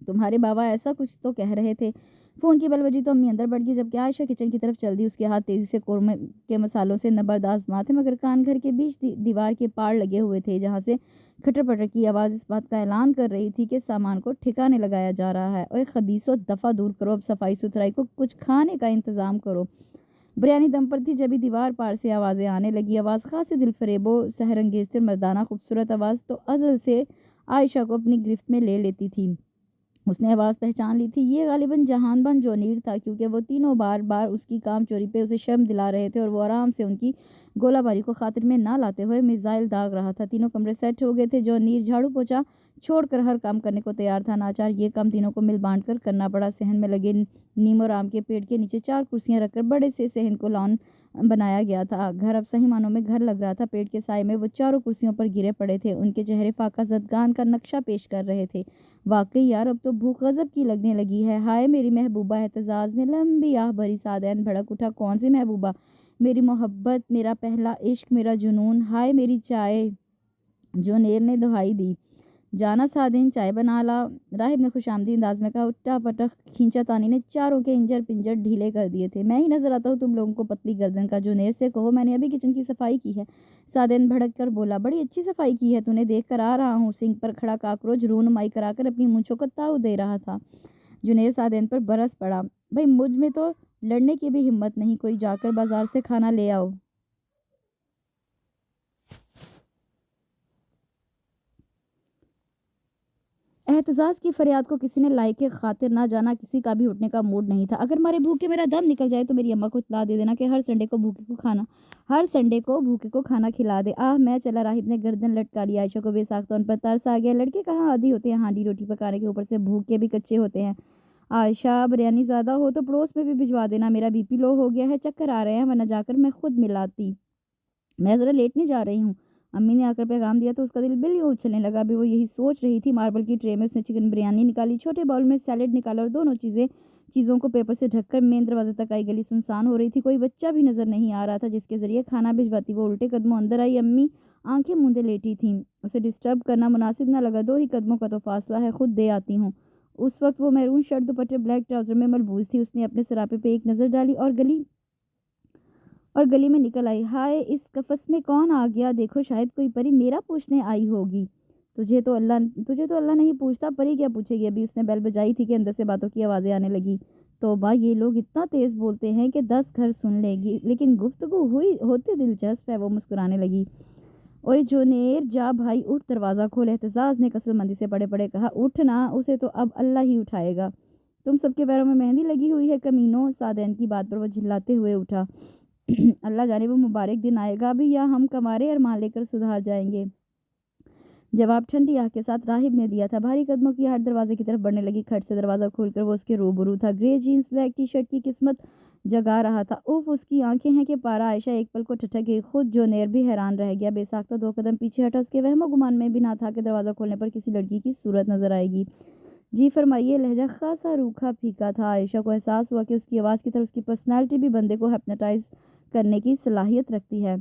تمہارے بابا ایسا کچھ تو کہہ رہے تھے۔ فون کی بل بجی تو امی اندر بڑھ گئی، جبکہ عائشہ کچن کی طرف چل دی۔ اس کے ہاتھ تیزی سے قورمے کے مسالوں سے نبرد آزما تھے، مگر کان گھر کے بیچ دیوار کے پاڑ لگے ہوئے تھے، جہاں سے کھٹر پٹر کی آواز اس بات کا اعلان کر رہی تھی کہ سامان کو ٹھکانے لگایا جا رہا ہے۔ اور خبیثو، دفعہ دور کرو، اب صفائی ستھرائی کو کچھ کھانے کا انتظام کرو۔ بریانی دم پر تھی جبھی دیوار پار سے آوازیں آنے لگی۔ آواز خاصی دل فریب و سحرانگیز تھی، مردانہ خوبصورت آواز تو ازل سے عائشہ کو اپنی گرفت میں لے لیتی تھی۔ اس نے آواز پہچان لی تھی، یہ غالباً جہان بان جونیر تھا، کیونکہ وہ تینوں بار بار اس کی کام چوری پہ اسے شرم دلا رہے تھے، اور وہ آرام سے ان کی گولہ باری کو خاطر میں نہ لاتے ہوئے میزائل داغ رہا تھا۔ تینوں کمرے سیٹ ہو گئے تھے۔ جونیر جھاڑو پوچھا چھوڑ کر ہر کام کرنے کو تیار تھا۔ ناچار یہ کام تینوں کو مل بانٹ کر کرنا پڑا۔ صحن میں لگے نیم اور آم کے پیڑ کے نیچے 4 کرسیاں رکھ کر بڑے سے صحن کو لان بنایا گیا تھا۔ گھر اب صحیح معنوں میں گھر لگ رہا تھا۔ پیڑ کے سائے میں وہ چاروں کرسیوں پر گرے پڑے تھے، ان کے چہرے فاقہ زدگان کا نقشہ پیش کر رہے تھے۔ واقعی یار، اب تو بھوک غضب کی لگنے لگی ہے۔ ہائے میری محبوبہ، اعتزاز نے لمبی آہ بھری۔ سعدین بھڑک اٹھا، کون سی محبوبہ؟ میری محبت، میرا پہلا عشق، میرا جنون، ہائے میری چائے۔ جونیر نے دہائی دی، جانا سعدین، چائے بنا لا۔ راہب نے خوش آمدید انداز میں کہا۔ اٹھا پٹخ کھینچا تانی نے چاروں کے انجر پنجر ڈھیلے کر دیے تھے۔ میں ہی نظر آتا ہوں تم لوگوں کو پتلی گردن کا؟ جونیر سے کہو میں نے ابھی کچن کی صفائی کی ہے۔ سعدین بھڑک کر بولا، بڑی اچھی صفائی کی ہے تو نے، دیکھ کر آ رہا ہوں۔ سنک پر کھڑا کاکروچ رونمائی کرا کر اپنی مونچھوں کو تاؤ دے رہا تھا۔ جونیر سعدین پر برس پڑا، بھئی مجھ میں تو لڑنے کی بھی ہمت نہیں، کوئی جا کر بازار سے کھانا لے آؤ۔ اعتزاز کی فریاد کو کسی نے لائق خاطر نہ جانا۔ کسی کا بھی اٹھنے کا موڈ نہیں تھا۔ اگر مارے بھوکے میرا دم نکل جائے تو میری اماں کو اطلاع دے دینا کہ ہر سنڈے کو بھوکے کو کھانا کھلا دے۔ میں چلا۔ راہب نے گردن لٹکا لی۔ عائشہ کو بے ساختہ ان پر ترس آ گیا۔ لڑکے کہاں عادی ہوتے ہیں ہانڈی روٹی پکانے کے، اوپر سے بھوکے بھی کچے ہوتے ہیں۔ عائشہ، بریانی زیادہ ہو تو پڑوس میں بھی بھجوا دینا، میرا بی پی لو ہو گیا ہے، چکر آ رہے ہیں، ورنہ جا کر میں خود ملاتی۔ میں ذرا لیٹنے جا رہی ہوں۔ امی نے آ کر پیغام دیا تو اس کا دل بلیوں اچھلنے لگا۔ ابھی وہ یہی سوچ رہی تھی، ماربل کی ٹرے میں اس نے چکن بریانی نکالی، چھوٹے باؤل میں سیلیڈ نکالا اور دونوں چیزوں کو پیپر سے ڈھک کر مین دروازے تک آئی۔ گلی سنسان ہو رہی تھی، کوئی بچہ بھی نظر نہیں آ رہا تھا جس کے ذریعے کھانا بھجواتی۔ وہ الٹے قدموں اندر آئی۔ امی آنکھیں موندے لیٹی تھیں، اسے ڈسٹرب کرنا مناسب نہ لگا۔ 2 ہی قدموں کا تو فاصلہ ہے، خود دے آتی ہوں۔ اس وقت وہ میرون شرٹ دوپٹے بلیک ٹراؤزر میں ملبوس تھی۔ اس نے اپنے سراپے پہ ایک نظر ڈالی اور گلی میں نکل آئی۔ ہائے، اس قفس میں کون آ گیا؟ دیکھو شاید کوئی پری میرا پوچھنے آئی ہوگی۔ تجھے تو اللہ نہیں پوچھتا، پری کیا پوچھے گی؟ ابھی اس نے بیل بجائی تھی کہ اندر سے باتوں کی آوازیں آنے لگی۔ توبہ، یہ لوگ اتنا تیز بولتے ہیں کہ 10 گھر سن لے گی، لیکن گفتگو ہوتی دلچسپ ہے۔ وہ مسکرانے لگی۔ اوئے جونیر، جا بھائی اٹھ، دروازہ کھول۔ اعتزاز نے کثر مندی سے پڑے پڑے کہا۔ اٹھنا، اسے تو اب اللہ ہی اٹھائے گا۔ تم سب کے پیروں میں مہندی لگی ہوئی ہے کمینوں۔ سعدین کی بات پر وہ جھلاتے ہوئے اٹھا۔ اللہ جانے وہ مبارک دن آئے گا بھی، یا ہم کمارے ارمان لے کر سدھار جائیں گے۔ جواب ٹھنڈی آہ کے ساتھ راہب نے دیا تھا۔ بھاری قدموں کی ہٹ دروازے کی طرف بڑھنے لگی۔ کھٹ سے دروازہ کھول کر وہ اس کے روبرو تھا۔ گرے جینز بلیک ٹی شرٹ کی قسمت جگا رہا تھا۔ اوف، اس کی آنکھیں ہیں کہ پارا۔ عائشہ ایک پل کو ٹھٹک گئی، خود جونیر بھی حیران رہ گیا۔ بے ساختہ 2 قدم پیچھے ہٹا۔ اس کے وہم و گمان میں بھی نہ تھا کہ دروازہ کھولنے پر کسی لڑکی کی صورت نظر آئے گی۔ جی فرمائیے۔ لہجہ خاصا روکھا پھیکا تھا۔ عائشہ کو احساس ہوا کہ اس کی آواز کی طرح اس کی پرسنالٹی بھی بندے کو ہپنوٹائز کرنے کی صلاحیت رکھتی ہے۔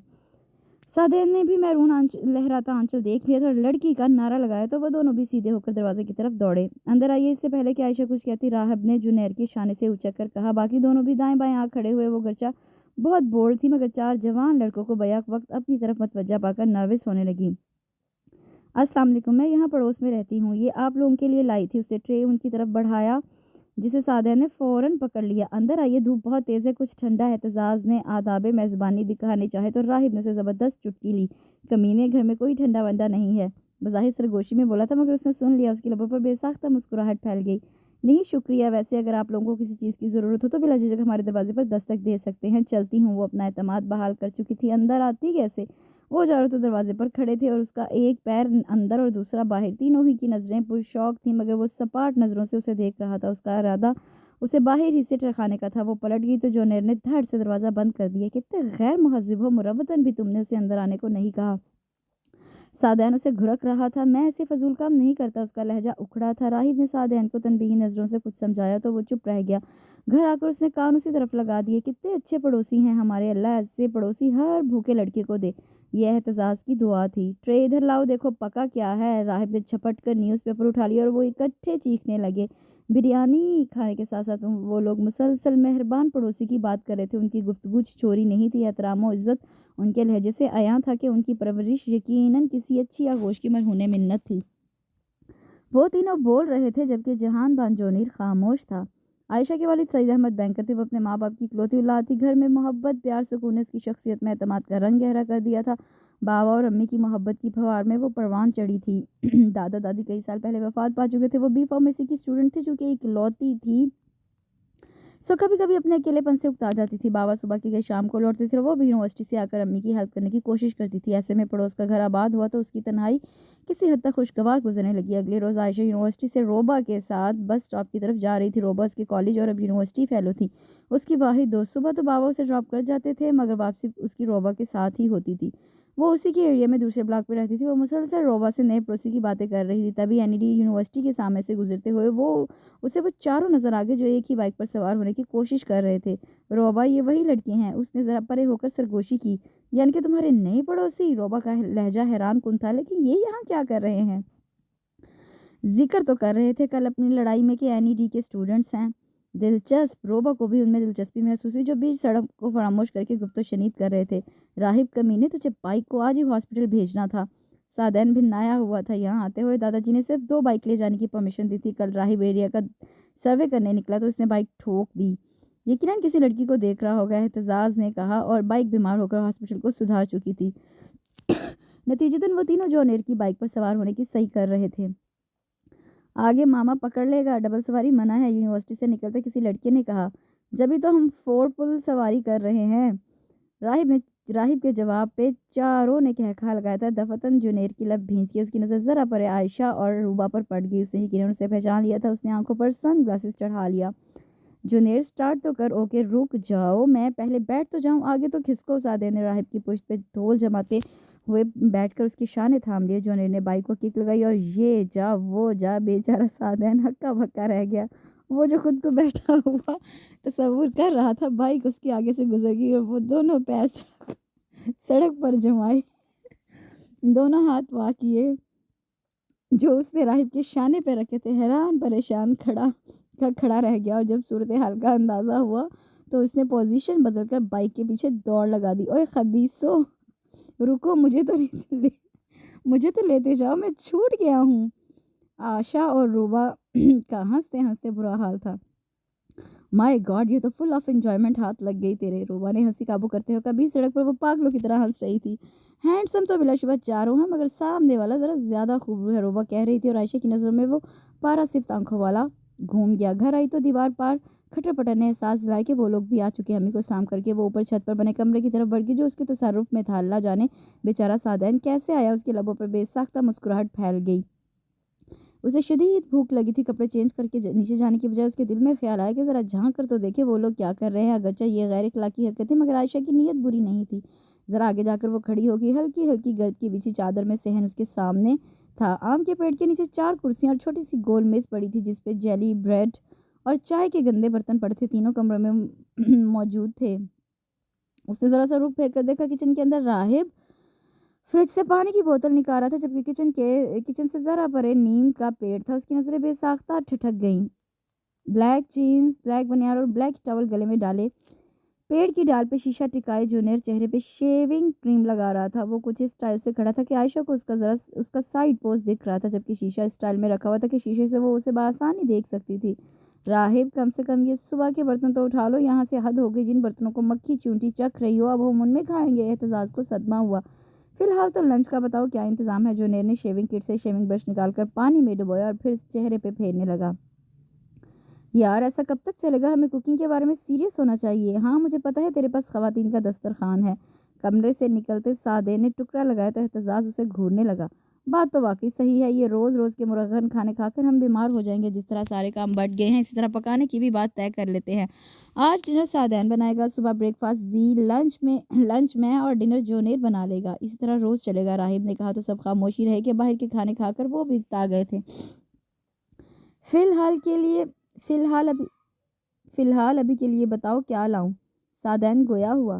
سعدین نے بھی میرون لہراتا آنچل دیکھ لیا تھا اور لڑکی کا نعرہ لگایا تو وہ دونوں بھی سیدھے ہو کر دروازے کی طرف دوڑے۔ اندر آئیے۔ اس سے پہلے کہ عائشہ کچھ کہتی، راہب نے جونیر کی شانے سے اچک کر کہا۔ باقی دونوں بھی دائیں بائیں آ کھڑے ہوئے۔ وہ گرچہ بہت بولڈ تھی، مگر 4 جوان لڑکوں کو بیک وقت اپنی طرف متوجہ پا کر نروس ہونے لگی۔ السلام علیکم، میں یہاں پڑوس میں رہتی ہوں، یہ آپ لوگوں کے لیے لائی تھی۔ اس نے ٹرے ان کی طرف بڑھایا جسے سعدین نے فوراً پکڑ لیا۔ اندر آئیے، دھوپ بہت تیز ہے، کچھ ٹھنڈا ہے۔ اعتزاز نے آداب میزبانی دکھانے چاہے تو راہب نے اسے زبردست چٹکی لی۔ کمینے، گھر میں کوئی ٹھنڈا ونڈا نہیں ہے، بظاہر سرگوشی میں بولا تھا، مگر اس نے سن لیا۔ اس کی لبوں پر بے ساختہ مسکراہٹ پھیل گئی۔ نہیں شکریہ، ویسے اگر آپ لوگوں کو کسی چیز کی ضرورت ہو تو بلا جھجک ہمارے دروازے پر دستک دے سکتے ہیں۔ چلتی ہوں۔ وہ اپنا اعتماد بحال کر چکی تھی۔ اندر آتی کیسے؟ وہ چاروں تو دروازے پر کھڑے تھے اور اس کا ایک پیر اندر اور دوسرا باہر۔ تینوں ہی کی نظریں پرشوق تھیں، مگر وہ سپاٹ نظروں سے اسے دیکھ رہا تھا۔ اس کا ارادہ اسے باہر ہی سے ٹرکانے کا تھا۔ وہ پلٹ گئی تو جونیر نے دھڑ سے دروازہ بند کر دیا۔ کتنے غیر مہذب ہو، مروتاً بھی تم نے اسے اندر آنے کو نہیں کہا۔ سعدین اسے گھرک رہا تھا۔ میں ایسے فضول کام نہیں کرتا۔ اس کا لہجہ اکھڑا تھا۔ راہب نے سعدین کو تنبیہی نظروں سے کچھ سمجھایا تو وہ چپ رہ گیا۔ گھر آ کر اس نے کان اسی طرف لگا دیے۔ کتنے اچھے پڑوسی ہیں ہمارے، اللہ ایسے پڑوسی ہر بھوکے لڑکے کو دے۔ یہ احتجاج کی دعا تھی۔ ٹرے ادھر لاؤ، دیکھو پکا کیا ہے۔ راہب نے جھپٹ کر نیوز پیپر اٹھا لیا اور وہ اکٹھے چیخنے لگے۔ بریانی کھانے کے ساتھ ساتھ وہ لوگ مسلسل مہربان پڑوسی کی بات کر رہے تھے۔ ان کی گفتگو چوری نہیں تھی، احترام و عزت ان کے لہجے سے عیاں تھا کہ ان کی پرورش یقیناً کسی اچھی آغوش کی مرہون منت تھی۔ وہ تینوں بول رہے تھے جبکہ جہان بان جونیر خاموش تھا۔ عائشہ کے والد سعید احمد بینکر تھے۔ وہ اپنے ماں باپ کی اکلوتی اولاد تھی۔ گھر میں محبت، پیار، سکون نے اس کی شخصیت میں اعتماد کا رنگ گہرا کر دیا تھا۔ بابا اور امی کی محبت کی پھوار میں وہ پروان چڑھی تھی۔ دادا دادی کئی سال پہلے وفات پا چکے تھے۔ وہ بی فارمیسی کی اسٹوڈنٹ تھی چونکہ اکلوتی تھی، سو کبھی کبھی اپنے اکیلے پن سے اکتا جاتی تھی۔ بابا صبح کے گئے شام کو لوٹتے تھے اور وہ بھی یونیورسٹی سے آ کر امی کی ہیلپ کرنے کی کوشش کرتی تھی۔ ایسے میں پڑوس کا گھر آباد ہوا تو اس کی تنہائی کسی حد تک خوشگوار گزرنے لگی۔ اگلے روز عائشہ یونیورسٹی سے روبا کے ساتھ بس اسٹاپ کی طرف جا رہی تھی۔ روبا اس کے کالج اور اب یونیورسٹی فیلو تھی، اس کی واحد دوست۔ صبح تو بابا اسے ڈراپ کر جاتے تھے مگر واپسی اس کی روبا کے ساتھ ہی ہوتی تھی۔ وہ اسی کے ایریا میں دوسرے بلاک پہ رہتی تھی۔ وہ مسلسل روبا سے نئے پڑوسی کی باتیں کر رہی تھی۔ تبھی این ای ڈی یونیورسٹی کے سامنے سے گزرتے ہوئے اسے وہ چاروں نظر آ گئے جو ایک ہی بائک پر سوار ہونے کی کوشش کر رہے تھے۔ روبا، یہ وہی لڑکے ہیں؟ اس نے ذرا پرے ہو کر سرگوشی کی۔ یعنی کہ تمہارے نئے پڑوسی؟ روبا کا لہجہ حیران کن تھا، لیکن یہ یہاں کیا کر رہے ہیں؟ ذکر تو کر رہے تھے کل اپنی لڑائی میں کہ این ای ڈی کے اسٹوڈنٹس ہیں۔ دلچسپ۔ روبا کو بھی ان میں دلچسپی محسوس ہوئی جو بیچ سڑک کو فراموش کر کے گفت و شنید کر رہے تھے۔ راہب کمینے، تجھے بائک کو آج ہی ہاسپٹل بھیجنا تھا۔ سعدین بھنایا ہوا تھا۔ یہاں آتے ہوئے دادا جی نے صرف 2 بائک لے جانے کی پرمیشن دی تھی۔ کل راہب ایریا کا سروے کرنے نکلا تو اس نے بائک ٹھوک دی۔ یقیناً کسی لڑکی کو دیکھ رہا ہوگا، احتجاج نے کہا، اور بائک بیمار ہو کر ہاسپٹل کو سدھار چکی تھی۔ نتیجتاً وہ تینوں جونیر کی بائک پر سوار ہونے کی صحیح کر رہے تھے۔ آگے ماما پکڑ لے گا، ڈبل سواری منع ہے، یونیورسٹی سے نکلتے کسی لڑکے نے کہا۔ جبھی تو ہم 4 پل سواری کر رہے ہیں۔ راہب کے جواب پہ چاروں نے کہکہا لگایا تھا۔ دفعتاً جونیر کی لب بھینچ گئی۔ اس کی نظر ذرا پرے عائشہ اور روبا پر پڑ گئی۔ اس نے یقیناً اسے پہچان لیا تھا۔ اس نے آنکھوں پر سن گلاسز چڑھا لیا۔ جونیر، سٹارٹ تو کر۔ اوکے، رک جاؤ، میں پہلے بیٹھ تو جاؤں، آگے تو کھسکو۔ سعدین نے راہب کی پشت پہ ڈھول جماتے ہوئے بیٹھ کر اس کی شانے تھام لیے۔ جونیر نے بائک کو کک لگائی اور یہ جا وہ جا۔ بیچارہ سعدین ہکا بھکا رہ گیا۔ وہ جو خود کو بیٹھا ہوا تصور کر رہا تھا، بائک اس کے آگے سے گزر گئی اور وہ دونوں پیر سڑک پر جمائے، دونوں ہاتھ وا کیے جو اس نے راہب کے شانے پہ رکھے تھے، حیران پریشان کھڑا رہ گیا۔ اور جب صورتحال کا اندازہ ہوا تو اس نے پوزیشن بدل کر بائک کے پیچھے دوڑ لگا دی۔ اوئے خبیثو، رکو، مجھے تو لیتے جاؤ، میں چھوٹ گیا ہوں۔ عائشہ اور روبا کا ہنستے ہنستے برا حال تھا۔ مائی گاڈ، یہ تو فل آف انجوائمنٹ، ہاتھ لگ گئی تیرے۔ روبا نے ہنسی قابو کرتے ہوئے کہا۔ بیچ سڑک پر وہ پاگلوں کی طرح ہنس رہی تھی۔ ہینڈسم تو بلا شبہ چاروں ہیں مگر سامنے والا ذرا زیادہ خوبصورت ہے، روبا کہہ رہی تھی، اور عائشہ کی نظروں میں وہ پارا صفت آنکھوں والا گھوم گیا۔ گھر آئی تو دیوار پار کھٹر پٹر نے احساس دلایا کہ وہ لوگ بھی آ چکے۔ امی کو سام کر کے وہ اوپر چھت پر بنے کمرے کی طرف بڑھ گئی جو اس کے تصرف میں تھا۔ اللہ جانے بیچارہ سعدین کیسے آیا۔ اس کے لبوں پر بے ساختہ مسکراہٹ پھیل گئی۔ اسے شدید بھوک لگی تھی۔ کپڑے چینج کر کے نیچے جانے کی بجائے اس کے دل میں خیال آیا کہ ذرا جھانک کر تو دیکھے وہ لوگ کیا کر رہے ہیں۔ اگرچہ یہ غیر اخلاقی حرکت تھی مگر عائشہ کی نیت بری نہیں تھی۔ ذرا آگے جا کر وہ کھڑی ہوگی۔ ہلکی ہلکی گرد کی بچھی چادر میں صحن اس کے سامنے تھا۔ آم کے پیڑ کے نیچے 4 کرسیاں اور چھوٹی سی گول میز پڑی تھی جس پہ جیلی، بریڈ اور چائے کے گندے برتن پڑے تھے۔ تینوں کمروں میں موجود تھے۔ اس نے ذرا سا رخ پھیر کر دیکھا۔ کچن کے اندر راہب فریج سے پانی کی بوتل نکال رہا تھا جبکہ کچن سے ذرا پرے نیم کا پیڑ تھا۔ اس کی نظریں بے ساختہ ٹھٹک گئیں۔ بلیک جینز، بلیک بنیان اور بلیک ٹاول گلے میں ڈالے، پیڑ کی ڈال پہ شیشہ ٹکائے جونیر چہرے پہ شیونگ کریم لگا رہا تھا۔ وہ کچھ اس سٹائل سے کھڑا تھا کہ عائشہ کو اس کا سائیڈ پوز دکھ رہا تھا جبکہ شیشہ اس سٹائل میں رکھا ہوا تھا کہ شیشے سے وہ اسے بآسانی دیکھ سکتی تھی۔ راہب، کم سے کم یہ صبح کے برتن تو اٹھا لو، یہاں سے حد ہو گئی، جن برتنوں کو مکھی چونٹی چکھ رہی ہو اب ہم ان میں کھائیں گے۔ احتجاج کو صدمہ ہوا۔ فی الحال تو لنچ کا بتاؤ کیا انتظام ہے؟ جونیر نے شیونگ کٹ سے شیونگ برش نکال کر پانی میں ڈبویا اور پھر چہرے پہ پھیرنے لگا۔ یار ایسا کب تک چلے گا؟ ہمیں کوکنگ کے بارے میں سیریس ہونا چاہیے۔ ہاں مجھے پتا ہے تیرے پاس خواتین کا دسترخوان ہے۔ کمرے سے نکلتے سعدین نے ٹکڑا لگایا تو احتجاج اسے گھورنے لگا۔ بات تو واقعی صحیح ہے، یہ روز روز کے مرغن کھانے کھا کر ہم بیمار ہو جائیں گے۔ جس طرح سارے کام بٹ گئے ہیں اسی طرح پکانے کی بھی بات طے کر لیتے ہیں۔ آج ڈنر سعدین بنائے گا، صبح بریک فاسٹ لنچ میں اور ڈنر جونیر بنا لے گا۔ اسی طرح روز چلے گا۔ راہب نے کہا تو سب خاموشی رہے کہ باہر کے کھانے کھا کر وہ بھی اکتا گئے تھے۔ فی الحال ابھی کے لیے بتاؤ کیا لاؤں؟ سعدین گویا ہوا۔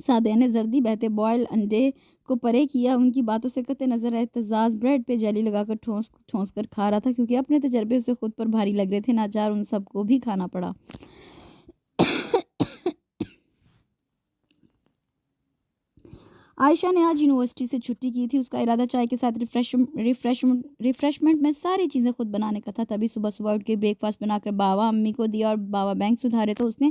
سعدیہ نے زردی بہتے بوائل انڈے کو پرے کیا. ان کی باتوں سے قطع نظر اعتزاز بریڈ پہ جیلی لگا کر ٹھونس کر کھا رہا تھا کیونکہ اپنے تجربے اسے خود پر بھاری لگ رہے تھے. ناچار ان سب کو بھی کھانا پڑا. عائشہ نے آج یونیورسٹی سے چھٹی کی تھی. اس کا ارادہ چائے کے ساتھ ریفریشمنٹ میں ساری چیزیں خود بنانے کا تھا. تبھی صبح صبح اٹھ کے بریک فاسٹ بنا کر بابا امی کو دیا اور بابا بینک سدھارے تو اس نے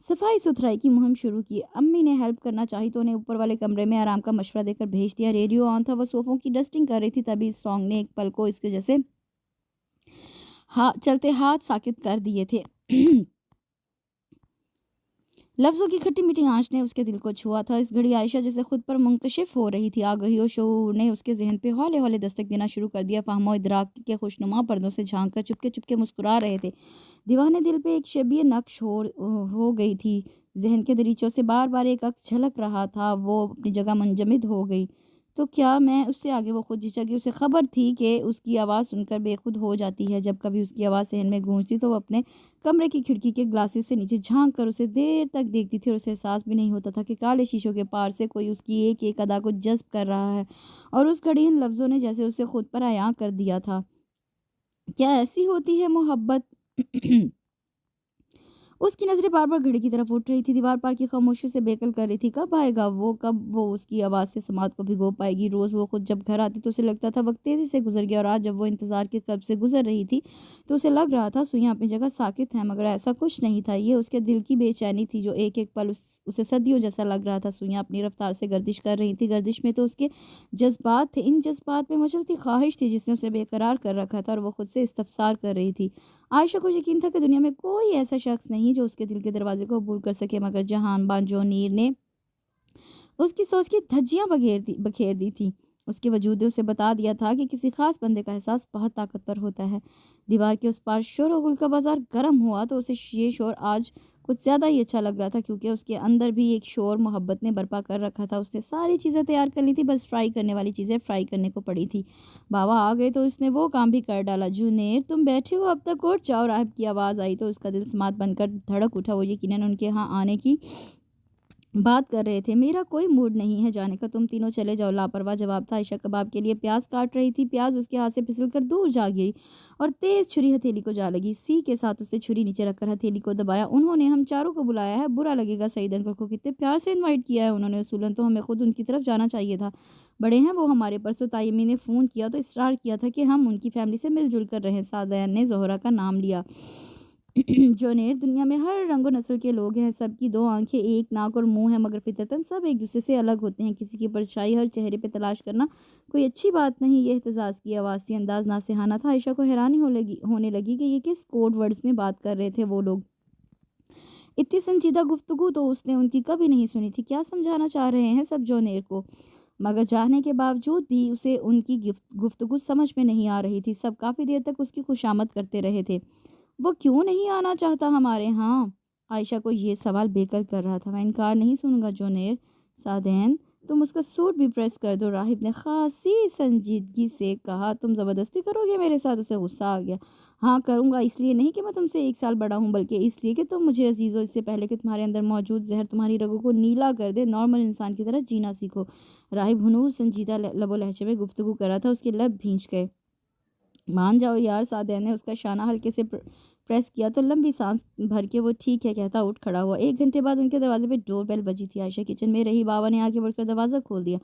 صفائی ستھرائی کی مہم شروع کی. امی نے ہیلپ کرنا چاہی تو انہیں اوپر والے کمرے میں آرام کا مشورہ دے کر بھیج دیا. ریڈیو آن تھا. وہ صوفوں کی ڈسٹنگ کر رہی تھی. تبھی اس سانگ نے ایک پل کو اس کے جیسے چلتے ہاتھ ساکت کر دیے تھے. لفظوں کی کھٹی میٹھی آنچ نے اس کے دل کو چھوا تھا. اس گھڑی عائشہ جیسے خود پر منکشف ہو رہی تھی. آگہی و شعور نے اس کے ذہن پہ ہولے ہولے دستک دینا شروع کر دیا. فہم و ادراک کے خوشنما پردوں سے جھانک کر چپکے چپکے مسکرا رہے تھے. دیوانے دل پہ ایک شبیہ نقش ہو گئی تھی. ذہن کے دریچوں سے بار بار ایک عکس جھلک رہا تھا. وہ اپنی جگہ منجمد ہو گئی. تو کیا میں اس سے آگے وہ خود جھچک گئی. اسے خبر تھی کہ اس کی آواز سن کر بے خود ہو جاتی ہے. جب کبھی اس کی آواز ذہن میں گونجتی تو وہ اپنے کمرے کی کھڑکی کے گلاسز سے نیچے جھانک کر اسے دیر تک دیکھتی تھی اور اسے احساس بھی نہیں ہوتا تھا کہ کالے شیشوں کے پار سے کوئی اس کی ایک ایک ادا کو جذب کر رہا ہے. اور اس گھڑی ان لفظوں نے جیسے اسے خود پر عیاں کر دیا تھا. کیا ایسی ہوتی ہے محبت؟ اس کی نظریں بار بار گھڑی کی طرف اٹھ رہی تھی. دیوار پار کی خاموشی سے بیکل کر رہی تھی. کب آئے گا وہ؟ کب وہ اس کی آواز سے سماعت کو بھگو پائے گی؟ روز وہ خود جب گھر آتی تو اسے لگتا تھا وقت تیزی سے گزر گیا. اور آج جب وہ انتظار کے قلب سے گزر رہی تھی تو اسے لگ رہا تھا سوئیاں اپنی جگہ ساکت ہیں. مگر ایسا کچھ نہیں تھا. یہ اس کے دل کی بے چینی تھی جو ایک ایک پل اسے صدیوں جیسا لگ رہا تھا. سوئیاں اپنی رفتار سے گردش کر رہی تھی. گردش میں تو اس کے جذبات تھے. ان جذبات میں مچلتی خواہش تھی جس نے اسے بے قرار کر رکھا تھا. اور وہ خود سے استفسار کر رہی تھی. عائشہ کو یقین تھا کہ دنیا میں کوئی ایسا شخص نہیں جو اس کے دل کے دروازے کو عبور کر سکے. مگر جہان بان جونیر نے اس کی سوچ کی دھجیاں بکھیر دی تھی. اس کے وجود نے اسے بتا دیا تھا کہ کسی خاص بندے کا احساس بہت طاقتور ہوتا ہے. دیوار کے اس پار شور و غل کا بازار گرم ہوا تو اسے یہ شور آج کچھ زیادہ ہی اچھا لگ رہا تھا کیونکہ اس کے اندر بھی ایک شور محبت نے برپا کر رکھا تھا. اس نے ساری چیزیں تیار کر لی تھی. بس فرائی کرنے والی چیزیں فرائی کرنے کو پڑی تھی. بابا آ گئے تو اس نے وہ کام بھی کر ڈالا. جونیر تم بیٹھے ہو اب تک؟ اٹھ جاؤ. راہب کی آواز آئی تو اس کا دل سماعت بن کر دھڑک اٹھا. وہ یقیناً ان کے ہاں آنے کی بات کر رہے تھے. میرا کوئی موڈ نہیں ہے جانے کا. تم تینوں چلے جاؤ. لاپرواہ جواب تھا. عائشہ کباب کے لیے پیاز کاٹ رہی تھی. پیاز اس کے ہاتھ سے پھسل کر دور جا گری اور تیز چھری ہتھیلی کو جا لگی. سی کے ساتھ اس نے چھری نیچے رکھ کر ہتھیلی کو دبایا. انہوں نے ہم چاروں کو بلایا ہے. برا لگے گا. سعید انکل کو کتنے پیار سے انوائٹ کیا ہے انہوں نے. اصولاً تو ہمیں خود ان کی طرف جانا چاہیے تھا. بڑے ہیں وہ ہمارے. پرسوں تائی امی نے فون کیا تو اصرار کیا تھا کہ ہم ان کی فیملی سے مل جل کر رہیں. سعدین نے زہرا کا نام لیا. جونیر دنیا میں ہر رنگ و نسل کے لوگ ہیں. سب کی دو آنکھیں ایک ناک اور منہ ہے مگر فطرتاً سب ایک دوسرے سے الگ ہوتے ہیں. کسی کی پرچھائی ہر چہرے پہ تلاش کرنا کوئی اچھی بات نہیں. یہ احتجاج کی آواز سے انداز ناصحانہ تھا. عائشہ کو حیرانی ہونے لگی کہ یہ کس کوڈ ورڈز میں بات کر رہے تھے وہ لوگ. اتنی سنجیدہ گفتگو تو اس نے ان کی کبھی نہیں سنی تھی. کیا سمجھانا چاہ رہے ہیں سب جونیر کو؟ مگر جاننے کے باوجود بھی اسے ان کی گفتگو سمجھ میں نہیں آ رہی تھی. سب کافی دیر تک اس کی خوشامد کرتے رہے تھے. وہ کیوں نہیں آنا چاہتا ہمارے ہاں؟ عائشہ کو یہ سوال بےکل کر رہا تھا. میں انکار نہیں سنوں گا جونیر. سعدین تم اس کا سوٹ بھی پریس کر دو. راہب نے خاصی سنجیدگی سے کہا. تم زبردستی کرو گے میرے ساتھ؟ اسے غصہ آ گیا. ہاں کروں گا. اس لیے نہیں کہ میں تم سے 1 سال بڑا ہوں بلکہ اس لیے کہ تم مجھے عزیز ہو. اس سے پہلے کہ تمہارے اندر موجود زہر تمہاری رگوں کو نیلا کر دے نارمل انسان کی طرح جینا سیکھو. راہب ہنوز سنجیدہ لب و لہجے میں گفتگو کر رہا تھا. اس کے لب بھینچ گئے. مان جاؤ یار. سعدین نے اس کا شانہ ہلکے سے پریس کیا تو لمبی سانس بھر کے وہ ٹھیک ہے کہتا اٹھ کھڑا ہوا. 1 گھنٹے بعد ان کے دروازے پہ ڈور بیل بجی تھی. عائشہ کچن میں رہی. بابا نے آگے بڑھ کر دروازہ کھول دیا.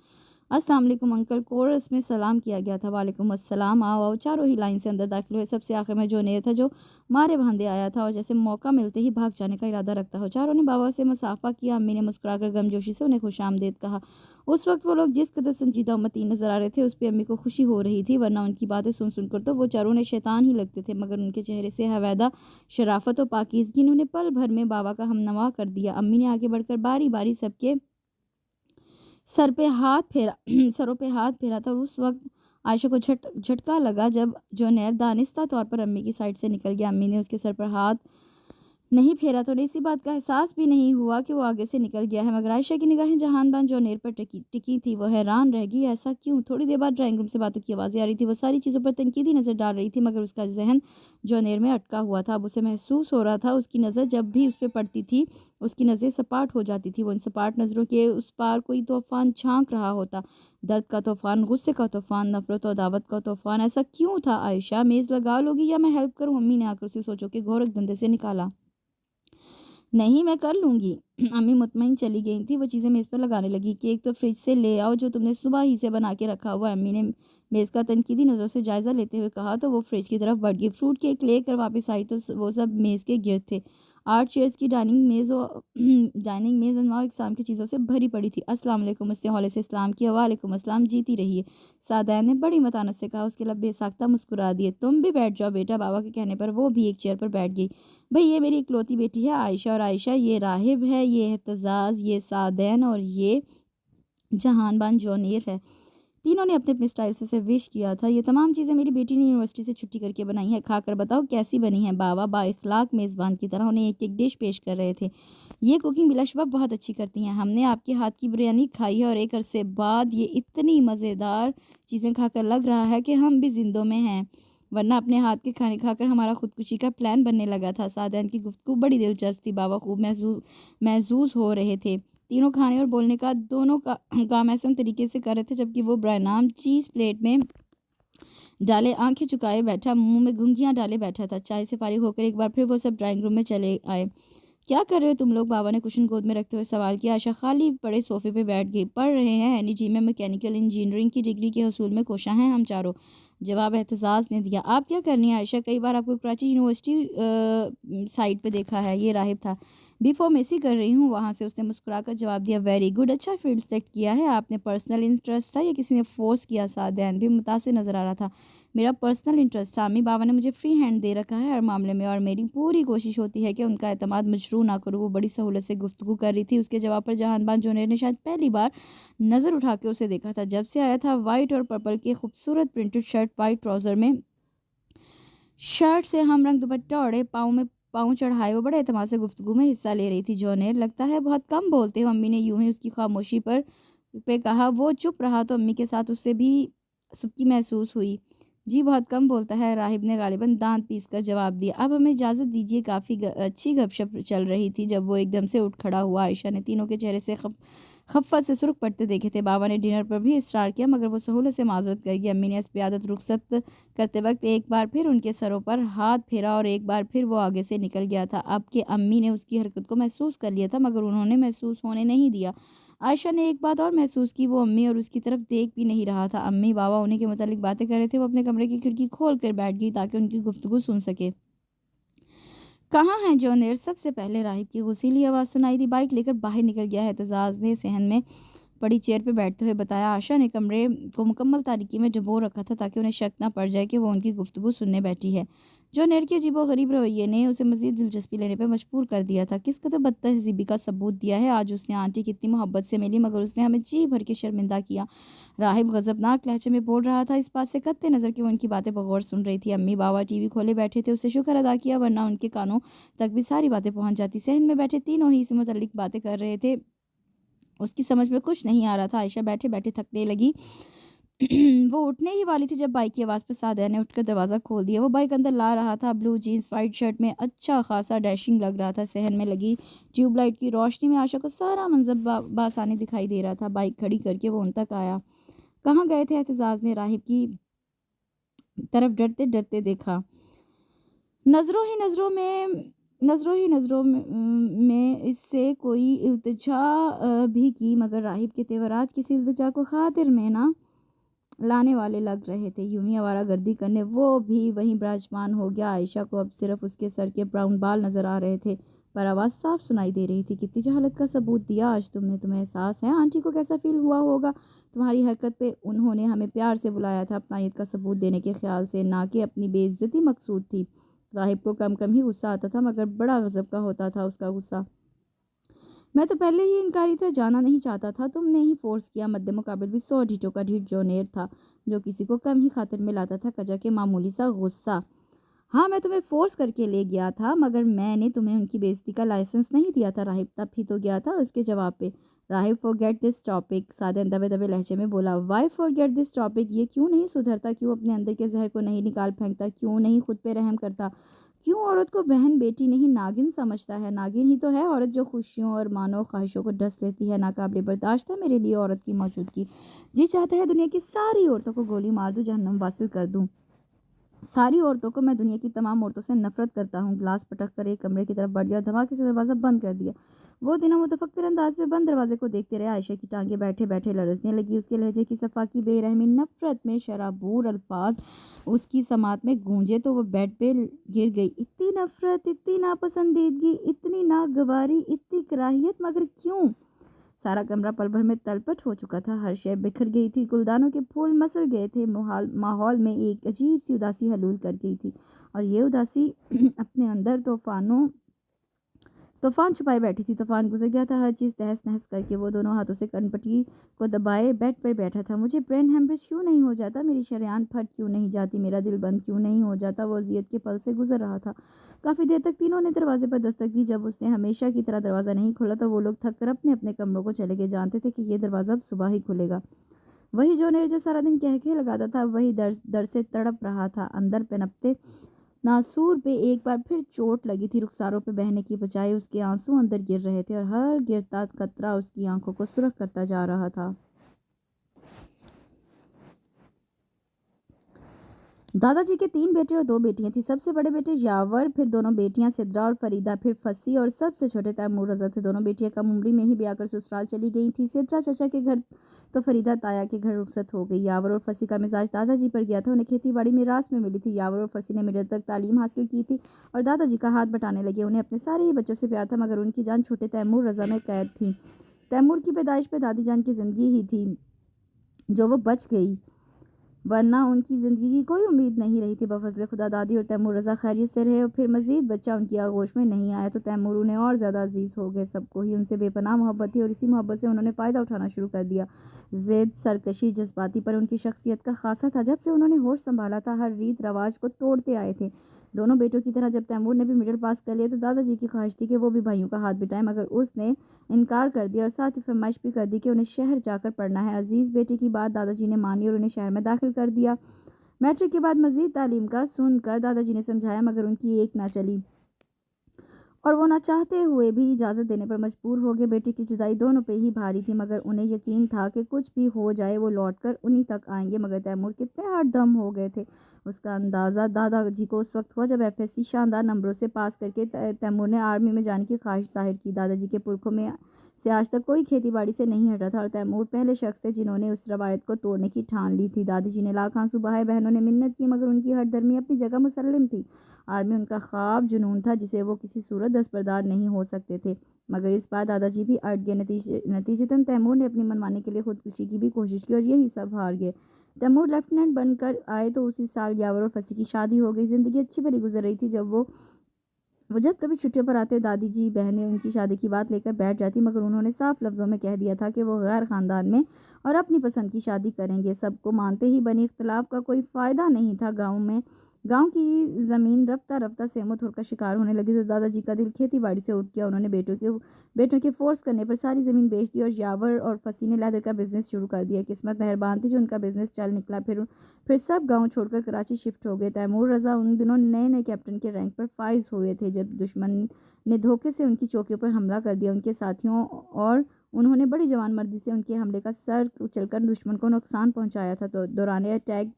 السلام علیکم انکل. کورس میں سلام کیا گیا تھا. وعلیکم السلام. آؤ آؤ. چاروں ہی لائن سے اندر داخل ہوئے. سب سے آخر میں جونیر تھا جو مارے بھاندے آیا تھا اور جیسے موقع ملتے ہی بھاگ جانے کا ارادہ رکھتا ہو. چاروں نے بابا سے مصافحہ کیا. امی نے مسکرا کر گمجوشی سے انہیں خوش آمدید کہا. اس وقت وہ لوگ جس قدر سنجیدہ و متین نظر آ رہے تھے اس پہ امی کو خوشی ہو رہی تھی ورنہ ان کی باتیں سن کر تو وہ چاروں نے شیطان ہی لگتے تھے. مگر ان کے چہرے سے حویدہ شرافت و پاکیزگی انہوں نے پل بھر میں بابا کا ہمنوا کر دیا. امی نے آگے بڑھ کر باری باری سب کے سروں پہ ہاتھ پھیرا تھا. اور اس وقت عائشہ کو جھٹکا لگا جب جونیر دانستہ طور پر امی کی سائڈ سے نکل گیا. امی نے اس کے سر پر ہاتھ نہیں پھیرا تو نہیں، اسی بات کا احساس بھی نہیں ہوا کہ وہ آگے سے نکل گیا ہے، مگر عائشہ کی نگاہیں جہان بان جونیر پر ٹکی تھی، وہ حیران رہ گئی، ایسا کیوں؟ تھوڑی دیر بعد ڈرائنگ روم سے باتوں کی آوازیں آ رہی تھی، وہ ساری چیزوں پر تنقیدی نظر ڈال رہی تھی، مگر اس کا ذہن جونیر میں اٹکا ہوا تھا، اب اسے محسوس ہو رہا تھا اس کی نظر جب بھی اس پہ پڑتی تھی اس کی نظریں سپاٹ ہو جاتی تھی، وہ ان سپاٹ نظروں کے اس پار کوئی طوفان چھانک رہا ہوتا، درد کا طوفان، غصے کا طوفان، نفرت و عداوت کا طوفان، ایسا کیوں تھا؟ عائشہ میز لگا لوگی یا میں ہیلپ کروں؟ امی نے آ کر اسے سوچو کہ گھورک دندے سے نکالا۔ نہیں میں کر لوں گی، امی مطمئن چلی گئی تھی، وہ چیزیں میز پر لگانے لگی کہ ایک تو فریج سے لے آؤ جو تم نے صبح ہی سے بنا کے رکھا ہوا ہے، امی نے میز کا تنقیدی نظروں سے جائزہ لیتے ہوئے کہا تو وہ فریج کی طرف بڑھ گئی، فروٹ کیک لے کر واپس آئی تو وہ سب میز کے گرد تھے، 8 چیئرز کی ڈائننگ میز انواع اقسام کی چیزوں سے بھری پڑی تھی۔ السلام علیکم، اس نے ہولے سے اسلام کیا۔ وعلیکم السلام، جیتی رہیے، سعدین نے بڑی متانت سے کہا، اس کے لب بے ساختہ مسکرا دیے۔ تم بھی بیٹھ جاؤ بیٹا، بابا کے کہنے پر وہ بھی ایک چیئر پر بیٹھ گئی۔ بھئی یہ میری اکلوتی بیٹی ہے عائشہ، اور عائشہ یہ راہب ہے، یہ اعتزاز، یہ سعدین اور یہ جہان بان جونیر ہے۔ تینوں نے اپنے اپنے سٹائل سے اسے وش کیا تھا۔ یہ تمام چیزیں میری بیٹی نے یونیورسٹی سے چھٹی کر کے بنائی ہیں، کھا کر بتاؤ کیسی بنی ہیں؟ بابا با اخلاق میزبان کی طرح انہیں ایک ایک ڈش پیش کر رہے تھے۔ یہ کوکنگ بلا شبہ بہت اچھی کرتی ہیں، ہم نے آپ کے ہاتھ کی بریانی کھائی ہے اور ایک عرصے بعد یہ اتنی مزیدار چیزیں کھا کر لگ رہا ہے کہ ہم بھی زندوں میں ہیں، ورنہ اپنے ہاتھ کے کھانے کھا کر ہمارا خودکشی کا پلان بننے لگا تھا۔ سعدین کی گفتگو بڑی دلچسپ تھی، بابا خوب محظوظ ہو رہے تھے، تینوں کھانے اور بولنے کا دونوں کا کام ایسن طریقے سے کر رہے تھے جبکہ وہ برائے نام چیز پلیٹ میں ڈالے آنکھیں چکائے بیٹھا، منہ میں گنگیاں ڈالے بیٹھا تھا۔ چائے سے فارغ ہو کر ایک بار پھر وہ سب ڈرائنگ روم میں چلے آئے۔ کیا کر رہے ہو تم لوگ؟ بابا نے کشن گود میں رکھتے ہوئے سوال کیا۔ عائشہ خالی پڑے صوفے پہ بیٹھ گئی۔ پڑھ رہے ہیں NEG میں میکینیکل انجینئرنگ کی ڈگری کے حصول میں کوشاں ہیں ہم چاروں، جواب اعتزاز نے دیا۔ آپ کیا کرنی ہے عائشہ؟ کئی بار آپ کو کراچی یونیورسٹی سائٹ پہ دیکھا ہے، یہ راہب تھا۔ بی فارمیسی کر رہی ہوں وہاں سے، اس نے مسکرا کر جواب دیا۔ ویری گڈ، اچھا فیلڈ سلیکٹ کیا ہے آپ نے، پرسنل انٹرسٹ تھا یا کسی نے فورس کیا؟ سعدین بھی متاثر نظر آ رہا تھا۔ میرا پرسنل انٹرسٹ تھا، امی بابا نے مجھے فری ہینڈ دے رکھا ہے ہر معاملے میں، اور میری پوری کوشش ہوتی ہے کہ ان کا اعتماد مجروح نہ کروں۔ وہ بڑی سہولت سے گفتگو کر رہی تھی، اس کے جواب پر جہان بان جونیر نے شاید پہلی بار نظر اٹھا کے اسے دیکھا تھا، جب سے آیا تھا وائٹ اور پرپل کی خوبصورت پرنٹڈ شرٹ، وائٹ ٹراؤزر میں شرٹ سے ہم رنگ دوپٹہ اوڑھے، پاؤں چڑھائے، وہ بڑے اعتماد سے گفتگو میں حصہ لے رہی تھی۔ جونیر، لگتا ہے بہت کم بولتے ہو، امی نے یوں ہی اس کی خاموشی پہ کہا۔ وہ چپ رہا تو امی کے ساتھ اسے بھی سبکی محسوس ہوئی۔ جی بہت کم بولتا ہے، راہب نے غالباً دانت پیس کر جواب دیا۔ اب ہمیں اجازت دیجیے، کافی اچھی گپ شپ چل رہی تھی جب وہ ایک دم سے اٹھ کھڑا ہوا۔ عائشہ نے تینوں کے چہرے سے خفت سے سرخ پڑتے دیکھے تھے۔ بابا نے ڈنر پر بھی اصرار کیا مگر وہ سہولت سے معذرت کر گئی۔ امی نے اس بیعادت رخصت کرتے وقت ایک بار پھر ان کے سروں پر ہاتھ پھیرا اور ایک بار پھر وہ آگے سے نکل گیا تھا۔ اب کہ امی نے اس کی حرکت کو محسوس کر لیا تھا مگر انہوں نے محسوس ہونے نہیں دیا۔ عائشہ نے ایک بات اور محسوس کی، وہ امی اور اس کی طرف دیکھ بھی نہیں رہا تھا۔ امی بابا انہیں کے متعلق باتیں کر رہے تھے، وہ اپنے کمرے کی کھڑکی کھول کر بیٹھ گئی تاکہ ان کی گفتگو سن سکے۔ کہاں ہیں جونیر؟ سب سے پہلے راہب کی غصیلی آواز سنائی دی۔ بائک لے کر باہر نکل گیا ہے، اعتزاز نے صحن میں پڑی چیئر پہ بیٹھتے ہوئے بتایا۔ عائشہ نے کمرے کو مکمل تاریکی میں ڈبو رکھا تھا تاکہ انہیں شک نہ پڑ جائے کہ وہ ان کی گفتگو سننے بیٹھی ہے۔ جونیر کے عجیب و غریب رویے نے اسے مزید دلچسپی لینے پہ مجبور کر دیا تھا۔ کس قدر بد تہذیبی کا ثبوت دیا ہے، آج اس نے آنٹی کتنی محبت سے ملی مگر اس نے ہمیں جی بھر کے شرمندہ کیا۔ راہب غضبناک لہجے میں بول رہا تھا، اس بات سے قطع نظر کہ وہ ان کی باتیں بغور سن رہی تھی۔ امی بابا ٹی وی کھولے بیٹھے تھے، اسے شکر ادا کیا ورنہ ان کے کانوں تک بھی ساری باتیں پہنچ جاتی۔ صحن میں بیٹھے تینوں ہی اس متعلق باتیں کر رہے تھے، اس کی سمجھ میں کچھ نہیں آ رہا تھا۔ عائشہ بیٹھے بیٹھے تھکنے لگی، وہ اٹھنے ہی والی تھی جب بائک کی آواز پر سعدیہ نے اٹھ کر دروازہ کھول دیا۔ وہ بائک اندر لا رہا تھا، بلو جینز وائٹ شرٹ میں اچھا خاصا ڈیشنگ لگ رہا تھا۔ صحن میں لگی ٹیوب لائٹ کی روشنی میں عائشہ کو سارا منظر بآسانی دکھائی دے رہا تھا۔ بائک کھڑی کر کے وہ ان تک آیا۔ کہاں گئے تھے؟ اعتزاز نے راہب کی طرف ڈرتے ڈرتے دیکھا۔ نظروں ہی نظروں میں اس سے کوئی التجا بھی کی مگر راہب کے تیورات کسی التجا کو خاطر میں نہ لانے والے لگ رہے تھے۔ یوں ہی آوارہ گردی کرنے وہ بھی وہیں براجمان ہو گیا۔ عائشہ کو اب صرف اس کے سر کے براؤن بال نظر آ رہے تھے پر آواز صاف سنائی دے رہی تھی۔ کتنی جہالت کا ثبوت دیا آج تم نے، تمہیں احساس ہے آنٹی کو کیسا فیل ہوا ہوگا تمہاری حرکت پہ؟ انہوں نے ہمیں پیار سے بلایا تھا، اپنائیت کا ثبوت دینے کے خیال سے، نہ کہ اپنی بے عزتی مقصود تھی۔ راہب کو کم کم ہی غصہ آتا تھا مگر بڑا غضب کا ہوتا تھا اس کا غصہ۔ میں تو پہلے ہی انکاری تھا، جانا نہیں چاہتا تھا، تم نے ہی فورس کیا۔ مد مقابل بھی 100 ڈھیٹوں کا ڈھیٹ جونیر تھا جو کسی کو کم ہی خاطر میں لاتا تھا، کجا کہ معمولی سا غصہ۔ ہاں میں تمہیں فورس کر کے لے گیا تھا، مگر میں نے تمہیں ان کی بے عزتی کا لائسنس نہیں دیا تھا۔ راہب تب ہی تو گیا تھا۔ اس کے جواب پہ راہب فورگیٹ دس ٹاپک، سادن دبے دبے لہجے میں بولا۔ Why forget this topic? یہ کیوں نہیں سدھرتا؟ کیوں اپنے اندر کے زہر کو نہیں نکال پھینکتا؟ کیوں نہیں خود پہ رحم کرتا؟ کیوں عورت کو بہن بیٹی نہیں ناگن سمجھتا ہے؟ ناگن ہی تو ہے عورت، جو خوشیوں اور مانو خواہشوں کو ڈس لیتی ہے۔ ناقابل برداشت ہے میرے لیے عورت کی موجودگی۔ جی چاہتا ہے دنیا کی ساری عورتوں کو گولی مار دوں، جہنم واصل کر دوں۔ ساری عورتوں کو، میں دنیا کی تمام عورتوں سے نفرت کرتا ہوں۔ گلاس پٹک کر ایک کمرے کی طرف بڑھ گیا اور دھماکے سے دروازہ بند کر دیا۔ وہ دنوں متفکر انداز میں بند دروازے کو دیکھتے رہے۔ عائشہ کی ٹانگیں بیٹھے بیٹھے لرزنے لگی۔ اس کے لہجے کی صفا کی بے رحمی، نفرت میں شرابور الفاظ اس کی سماعت میں گونجے تو وہ بیڈ پہ گر گئی۔ اتنی نفرت، اتنی ناپسندیدگی، اتنی ناگواری، اتنی کراہیت، مگر کیوں؟ سارا کمرہ پل بھر میں تلپٹ ہو چکا تھا۔ ہر شے بکھر گئی تھی، گلدانوں کے پھول مسل گئے تھے۔ ماحول میں ایک عجیب سی اداسی حلول کر گئی تھی، اور یہ اداسی اپنے اندر طوفان چھپائے بیٹھی تھی۔ طوفان گزر گیا تھا، ہر چیز تہس نہس کر کے۔ وہ دونوں ہاتھوں سے کنپٹی کو دبائے بیڈ پر بیٹھا تھا۔ مجھے برین ہیمریج کیوں نہیں ہو جاتا؟ میری شریان پھٹ کیوں نہیں جاتی؟ میرا دل بند کیوں نہیں ہو جاتا؟ وہ اذیت کے پل سے گزر رہا تھا۔ کافی دیر تک تینوں نے دروازے پر دستک دی۔ جب اس نے ہمیشہ کی طرح دروازہ نہیں کھولا تو وہ لوگ تھک کر اپنے اپنے کمروں کو چلے گئے۔ جانتے تھے کہ یہ دروازہ اب صبح ہی کھلے گا۔ وہی جونیر جو سارا دن کہکہے لگاتا تھا، وہی در سے تڑپ رہا تھا۔ اندر پنپتے ناسور پہ ایک بار پھر چوٹ لگی تھی۔ رخساروں پہ بہنے کی بجائے اس کے آنسو اندر گر رہے تھے، اور ہر گرتا قطرہ اس کی آنکھوں کو سرخ کرتا جا رہا تھا۔ دادا جی کے 3 بیٹے اور 2 بیٹیاں تھیں۔ سب سے بڑے بیٹے یاور، پھر دونوں بیٹیاں سدرا اور فریدہ، پھر فصیح، اور سب سے چھوٹے تیمور رضا تھے۔ دونوں بیٹیاں کم عمری میں ہی بیاہ کر سسرال چلی گئی تھیں۔ سدرا چچا کے گھر تو فریدہ تایا کے گھر رخصت ہو گئی۔ یاور اور فصیح کا مزاج دادا جی پر گیا تھا۔ انہیں کھیتی باڑی میراث میں ملی تھی۔ یاور اور فصیح نے میڈل تک تعلیم حاصل کی تھی اور دادا جی کا ہاتھ بٹانے لگے۔ انہیں اپنے سارے ہی بچوں سے پیار تھا، مگر ان کی جان چھوٹے تیمور رضا میں قید تھی۔ تیمور کی پیدائش پہ دادی جان کی زندگی ہی تھی جو وہ بچ گئی، ورنہ ان کی زندگی کی کوئی امید نہیں رہی تھی۔ بفضل خدا دادی اور تیمور رضا خیریت سے رہے، اور پھر مزید بچہ ان کی آغوش میں نہیں آیا تو تیمور انہیں اور زیادہ عزیز ہو گئے۔ سب کو ہی ان سے بے پناہ محبت تھی، اور اسی محبت سے انہوں نے فائدہ اٹھانا شروع کر دیا۔ ضد، سرکشی، جذباتی پر ان کی شخصیت کا خاصہ تھا۔ جب سے انہوں نے ہوش سنبھالا تھا، ہر ریت رواج کو توڑتے آئے تھے۔ دونوں بیٹوں کی طرح جب تیمور نے بھی مڈل پاس کر لیا تو دادا جی کی خواہش تھی کہ وہ بھی بھائیوں کا ہاتھ بٹائیں، مگر اس نے انکار کر دیا، اور ساتھ ہی فرمائش بھی کر دی کہ انہیں شہر جا کر پڑھنا ہے۔ عزیز بیٹے کی بات دادا جی نے مانی اور انہیں شہر میں داخل کر دیا۔ میٹرک کے بعد مزید تعلیم کا سن کر دادا جی نے سمجھایا، مگر ان کی ایک نہ چلی، اور وہ نہ چاہتے ہوئے بھی اجازت دینے پر مجبور ہو گئے۔ بیٹے کی جدائی دونوں پہ ہی بھاری تھی، مگر انہیں یقین تھا کہ کچھ بھی ہو جائے وہ لوٹ کر انہی تک آئیں گے۔ مگر تیمور کتنے ہٹ دم ہو گئے تھے، اس کا اندازہ دادا جی کو اس وقت ہوا جب FSC شاندار نمبروں سے پاس کر کے تیمور نے آرمی میں جانے کی خواہش ظاہر کی۔ دادا جی کے پرکھوں میں سے آج تک کوئی کھیتی باڑی سے نہیں ہٹا تھا، اور تیمور پہلے شخص تھے جنہوں نے اس روایت کو توڑنے کی ٹھان لی تھی۔ دادی جی نے لاکھ آنسو بہائے، بہنوں نے منت کی، مگر ان کی ہٹ درمی اپنی جگہ مسلم تھی۔ آرمی ان کا خواب جنون تھا جسے وہ کسی صورت دستبردار نہیں ہو سکتے تھے، مگر اس بار دادا جی بھی اٹ گئے۔ نتیجتاً تیمور نے اپنی منمانی کے لیے خودکشی کی بھی کوشش کی، اور یہی سب ہار گئے۔ تیمور لیفٹیننٹ بن کر آئے تو اسی سال یاور اور فصیح کی شادی ہو گئی۔ زندگی اچھی بھلی گزر رہی تھی۔ جب کبھی چھٹیوں پر آتے، دادی جی بہنیں ان کی شادی کی بات لے کر بیٹھ جاتی، مگر انہوں نے صاف لفظوں میں کہہ دیا تھا کہ وہ غیر خاندان میں اور اپنی پسند کی شادی کریں گے۔ سب کو مانتے ہی بنے اختلاف کا کوئی فائدہ نہیں تھا۔ گاؤں کی زمین رفتہ رفتہ سیم و تھور کا شکار ہونے لگی تو دادا جی کا دل کھیتی باڑی سے اٹھ گیا۔ انہوں نے بیٹوں کے فورس کرنے پر ساری زمین بیچ دی، اور یاور اور فصیح نے لیدر کا بزنس شروع کر دیا۔ قسمت مہربان تھی جو ان کا بزنس چل نکلا۔ پھر سب گاؤں چھوڑ کر کراچی شفٹ ہو گئے۔ تیمور رضا ان دنوں نئے کیپٹن کے رینک پر فائز ہوئے تھے جب دشمن نے دھوکے سے ان کی چوکیوں پر حملہ کر دیا۔ ان کے ساتھیوں اور انہوں نے بڑی جوان مردی سے ان کے حملے کا سر کچل کر دشمن کو نقصان پہنچایا تھا۔ تو دوران اٹیک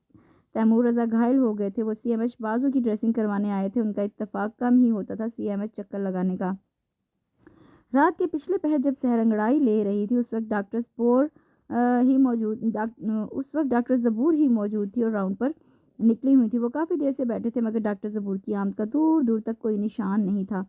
تیمور رضا گھائل ہو گئے تھے۔ وہ CMH بازو کی ڈریسنگ کروانے آئے تھے۔ ان کا اتفاق کم ہی ہوتا تھا CMH چکر لگانے کا۔ رات کے پچھلے پہر جب سحر انگڑائی لے رہی تھی، اس وقت ڈاکٹر زبور ہی موجود تھی اور راؤنڈ پر نکلی ہوئی تھی۔ وہ کافی دیر سے بیٹھے تھے، مگر ڈاکٹر زبور کی آمد کا دور دور تک کوئی نشان نہیں تھا۔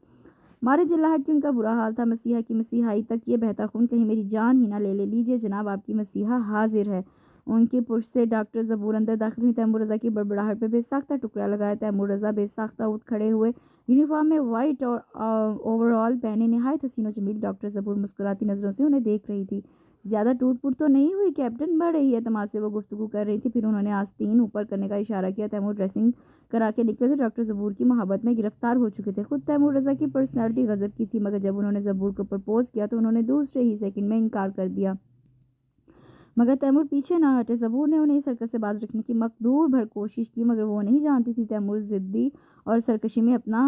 مارے جلاہٹ کی ان کا برا حال تھا۔ مسیحا کی مسیحائی تک یہ بہتا خون کہیں میری جان ہی نہ لے لیجیے جناب، آپ کی مسیحا حاضر ہے۔ ان کی پشت سے ڈاکٹر زبور اندر داخل ہوئی۔ تیمور رضا کی بڑبڑاہٹ پہ بے ساختہ ٹکڑا لگایا۔ تیمور رضا بے ساختہ اٹھ کھڑے ہوئے، یونیفارم میں وائٹ اور اوور آل پہنے نہایت حسین و جمیل۔ ڈاکٹر زبور مسکراتی نظروں سے انہیں دیکھ رہی تھی۔ زیادہ ٹوٹ پھوٹ تو نہیں ہوئی کیپٹن، بڑھ رہی اعتماد سے وہ گفتگو کر رہی تھی۔ پھر انہوں نے آستین اوپر کرنے کا اشارہ کیا۔ تیمور ڈریسنگ کرا کے نکلے تھے، ڈاکٹر زبور کی محبت میں گرفتار ہو چکے تھے۔ خود تیمور رضا کی پرسنالٹی غضب کی تھی، مگر جب انہوں نے زبور کو پرپوز کیا تو انہوں نے دوسرے ہی سیکنڈ میں انکار کر دیا۔ مگر تیمور پیچھے نہ ہٹے۔ زبور نے انہیں سرکس سے باز رکھنے کی مقدور بھر کوشش کی، مگر وہ نہیں جانتی تھی تیمور ضدی اور سرکشی میں اپنا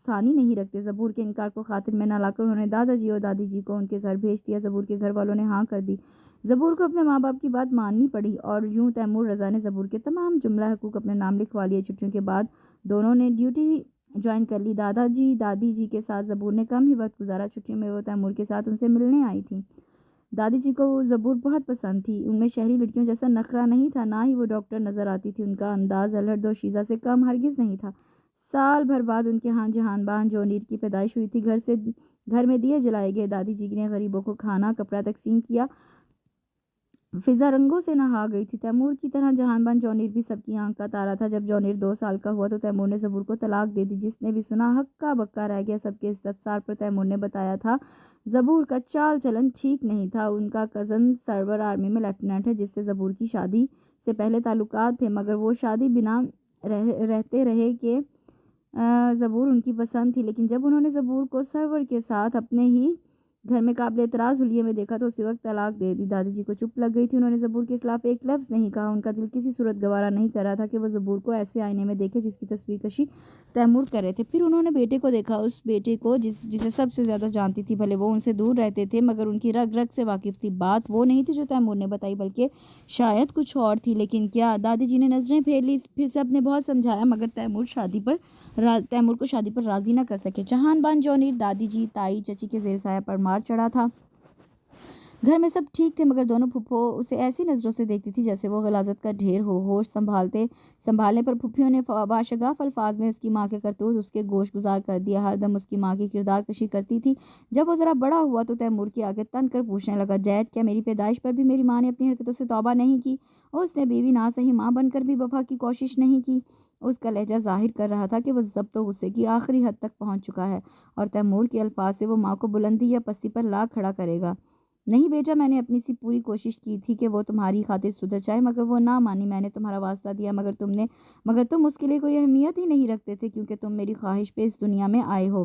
ثانی نہیں رکھتے۔ زبور کے انکار کو خاطر میں نہ لا کر انہوں نے دادا جی اور دادی جی کو ان کے گھر بھیج دیا۔ زبور کے گھر والوں نے ہاں کر دی۔ زبور کو اپنے ماں باپ کی بات ماننی پڑی، اور یوں تیمور رضا نے زبور کے تمام جملہ حقوق اپنے نام لکھوا لیے۔ چھٹیوں کے بعد دونوں نے ڈیوٹی جوائن کر لی۔ دادا جی دادی جی کے ساتھ زبور نے کم ہی وقت گزارا۔ چھٹیوں میں وہ تیمور کے ساتھ ان سے ملنے آئی تھی۔ دادی جی کو زبور بہت پسند تھی۔ ان میں شہری لڑکیوں جیسا نخرہ نہیں تھا، نہ ہی وہ ڈاکٹر نظر آتی تھی۔ ان کا انداز الہرد و شیزہ سے کم ہرگز نہیں تھا۔ سال بھر بعد ان کے ہاں جہان بان جونیر کی پیدائش ہوئی تھی۔ گھر میں دیے جلائے گئے۔ دادی جی نے غریبوں کو کھانا کپڑا تقسیم کیا۔ فضا رنگوں سے نہا گئی تھی۔ تیمور کی طرح جہان بان جونیر بھی سب کی آنکھ کا تارا تھا۔ جب جونیر 2 سال کا ہوا تو تیمور نے زبور کو طلاق دے دی۔ جس نے بھی سنا ہکا بکا رہ گیا۔ سب کے استفسار پر تیمور نے بتایا تھا زبور کا چال چلن ٹھیک نہیں تھا۔ ان کا کزن سرور آرمی میں لیفٹیننٹ ہے، جس سے زبور کی شادی سے پہلے تعلقات تھے، مگر وہ شادی بنا رہتے رہے کہ زبور ان کی پسند تھی۔ لیکن جب انہوں نے زبور کو سرور کے ساتھ اپنے ہی گھر میں قابل اعتراض حلیے میں دیکھا تو اسی وقت طلاق دے دی۔ دادی جی کو چپ لگ گئی تھی۔ انہوں نے زبور کے خلاف ایک لفظ نہیں کہا۔ ان کا دل کسی صورت گوارا نہیں کر رہا تھا کہ وہ زبور کو ایسے آئینے میں دیکھے جس کی تصویر کشی تیمور کر رہے تھے۔ پھر انہوں نے بیٹے کو دیکھا، اس بیٹے کو جسے سب سے زیادہ جانتی تھی۔ بھلے وہ ان سے دور رہتے تھے، مگر ان کی رگ رگ سے واقف تھی۔ بات وہ نہیں تھی جو تیمور نے بتائی، بلکہ شاید کچھ اور تھی۔ لیکن کیا؟ دادی جی نے نظریں پھیر لی۔ پھر سب نے بہت سمجھایا، مگر تیمور کو شادی پر راضی نہ کر سکے۔ جہان بان جونیر دادی جی تائی چچی کے زیر سایہ پر مار چڑھا تھا۔ گھر میں سب ٹھیک تھے، مگر دونوں پھپھو اسے ایسی نظروں سے دیکھتی تھی جیسے وہ غلاظت کا ڈھیر ہو۔ ہوش سنبھالنے پر پھپھیوں نے باشگاف الفاظ میں اس کی ماں کے کرتوت اس کے گوش گزار کر دیا۔ ہر دم اس کی ماں کی کردار کشی کرتی تھی۔ جب وہ ذرا بڑا ہوا تو تیمور کے آگے تن کر پوچھنے لگا، ڈیڈ، کیا میری پیدائش پر بھی میری ماں نے اپنی حرکتوں سے توبہ نہیں کی؟ اس نے بیوی نہ سہی ماں بن کر بھی وفا کی کوشش نہیں کی؟ اس کا لہجہ ظاہر کر رہا تھا کہ وہ ضبط و غصے کی آخری حد تک پہنچ چکا ہے، اور تیمور کے الفاظ سے وہ ماں کو بلندی یا پستی پر لا کھڑا کرے گا۔ نہیں بیٹا، میں نے اپنی سی پوری کوشش کی تھی کہ وہ تمہاری خاطر سدھر جائے، مگر وہ نہ مانی۔ میں نے تمہارا واسطہ دیا، مگر تم اس کے لیے کوئی اہمیت ہی نہیں رکھتے تھے، کیونکہ تم میری خواہش پہ اس دنیا میں آئے ہو۔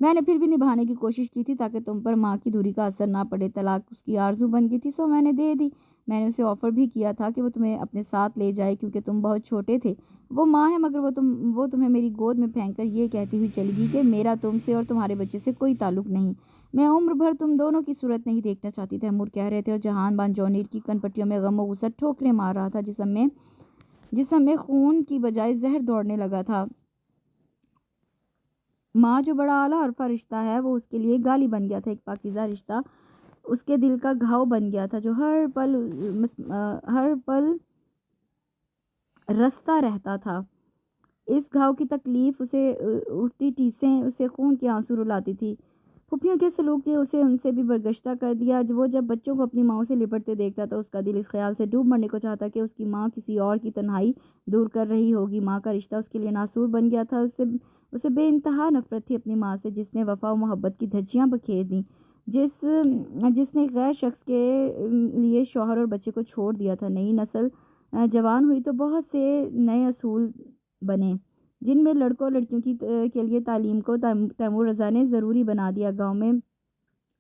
میں نے پھر بھی نبھانے کی کوشش کی تھی تاکہ تم پر ماں کی دوری کا اثر نہ پڑے۔ طلاق اس کی آرزو بن گئی تھی، سو میں نے دے دی۔ میں نے اسے آفر بھی کیا تھا کہ وہ تمہیں اپنے ساتھ لے جائے، کیونکہ تم بہت چھوٹے تھے۔ وہ ماں ہے، مگر وہ تمہیں میری گود میں پھینک کر یہ کہتی ہوئی چلی گئی کہ میرا تم سے اور تمہارے بچے سے کوئی تعلق نہیں۔ میں عمر بھر تم دونوں کی صورت نہیں دیکھنا چاہتی، تیمور کہہ رہے تھے، اور جہان بان جونیر کی کنپٹیوں میں غم و غصہ ٹھوکریں مار رہا تھا۔ جسم میں خون کی بجائے زہر دوڑنے لگا تھا۔ ماں جو بڑا اعلیٰ عرفہ رشتہ ہے، وہ اس کے لیے گالی بن گیا تھا۔ ایک پاکیزہ رشتہ اس کے دل کا گھاؤ بن گیا تھا، جو ہر پل رستا رہتا تھا۔ اس گھاؤ کی تکلیف، اسے اٹھتی ٹیسیں، اسے خون کے آنسو رلاتی تھی۔ پھپھیوں کے سلوک نے اسے ان سے بھی برگشتہ کر دیا۔ وہ جب بچوں کو اپنی ماؤں سے لپٹتے دیکھتا تو اس کا دل اس خیال سے ڈوب مرنے کو چاہتا کہ اس کی ماں کسی اور کی تنہائی دور کر رہی ہوگی۔ ماں کا رشتہ اس کے لیے ناسور بن گیا تھا۔ اسے بے انتہا نفرت تھی اپنی ماں سے، جس نے وفا و محبت کی دھجیاں بکھیر دیں، جس نے غیر شخص کے لیے شوہر اور بچے کو چھوڑ دیا تھا۔ نئی نسل جوان ہوئی تو بہت سے نئے اصول بنے، جن میں لڑکوں اور لڑکیوں کے لیے تعلیم کو تیمور رضا نے ضروری بنا دیا۔ گاؤں میں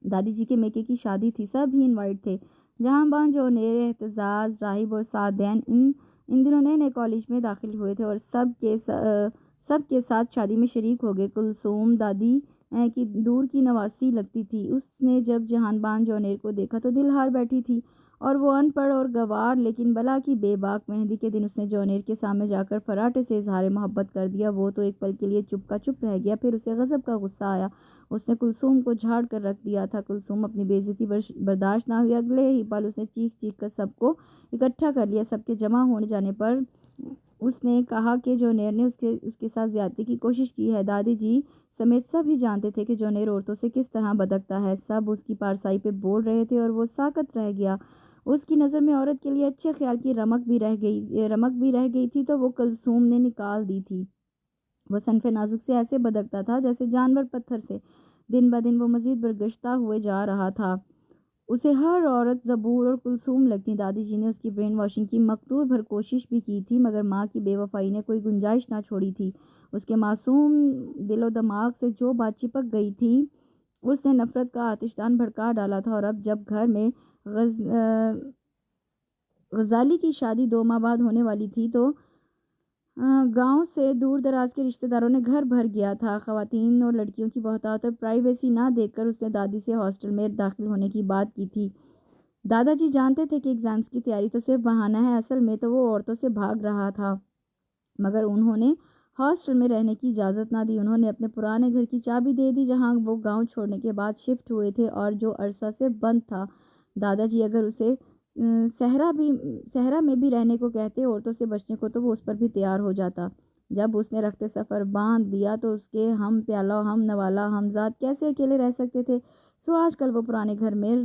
دادی جی کے میکے کی شادی تھی، سب ہی انوائٹ تھے۔ جہاں بان جونیر، اعتزاز، راہب اور سعدین ان دنوں نئے کالج میں داخل ہوئے تھے اور سب کے ساتھ شادی میں شریک ہو گئے۔ کلثوم دادی کی دور کی نواسی لگتی تھی۔ اس نے جب جہان بان جونیر کو دیکھا تو دل ہار بیٹھی تھی، اور وہ ان پڑھ اور گوار لیکن بلا کی بے باک مہندی کے دن اس نے جونیر کے سامنے جا کر فراٹے سے اظہار محبت کر دیا۔ وہ تو ایک پل کے لیے چپ کا چپ رہ گیا، پھر اسے غضب کا غصہ آیا۔ اس نے کلثوم کو جھاڑ کر رکھ دیا تھا۔ کلثوم اپنی بے عزتی برداشت نہ ہوئی، اگلے ہی پل اس نے چیخ چیخ کر سب کو اکٹھا کر لیا۔ سب کے جمع ہو جانے پر اس نے کہا کہ جونیر نے اس کے ساتھ زیادتی کی کوشش کی ہے۔ دادی جی سمیت سب ہی جانتے تھے کہ جونیر عورتوں سے کس طرح بدکتا ہے۔ سب اس کی پارسائی پہ بول رہے تھے اور وہ ساکت رہ گیا۔ اس کی نظر میں عورت کے لیے اچھے خیال کی رمق بھی رہ گئی تھی تو وہ کلثوم نے نکال دی تھی۔ وہ صنف نازک سے ایسے بدکتا تھا جیسے جانور پتھر سے۔ دن بدن وہ مزید برگشتہ ہوئے جا رہا تھا۔ اسے ہر عورت زبور اور کلثوم لگتی۔ دادی جی نے اس کی برین واشنگ کی مقدور بھر کوشش بھی کی تھی، مگر ماں کی بے وفائی نے کوئی گنجائش نہ چھوڑی تھی۔ اس کے معصوم دل و دماغ سے جو بات چپک گئی تھی، اس نے نفرت کا آتشدان بھڑکا ڈالا تھا، اور اب جب گھر میں غزالی کی شادی 2 ماہ بعد ہونے والی تھی تو گاؤں سے دور دراز کے رشتہ داروں نے گھر بھر گیا تھا۔ خواتین اور لڑکیوں کی بہتات اور پرائیویسی نہ دیکھ کر اس نے دادی سے ہاسٹل میں داخل ہونے کی بات کی تھی۔ دادا جی جانتے تھے کہ ایگزامز کی تیاری تو صرف بہانہ ہے، اصل میں تو وہ عورتوں سے بھاگ رہا تھا، مگر انہوں نے ہاسٹل میں رہنے کی اجازت نہ دی۔ انہوں نے اپنے پرانے گھر کی چابی دے دی جہاں وہ گاؤں چھوڑنے کے بعد شفٹ ہوئے تھے اور جو عرصہ سے بند تھا۔ دادا جی اگر اسے صحرا میں بھی رہنے کو کہتے عورتوں سے بچنے کو، تو وہ اس پر بھی تیار ہو جاتا۔ جب اس نے رخت سفر باندھ دیا تو اس کے ہم پیالہ ہم نوالا ہمزاد کیسے اکیلے رہ سکتے تھے؟ سو آج کل وہ پرانے گھر میں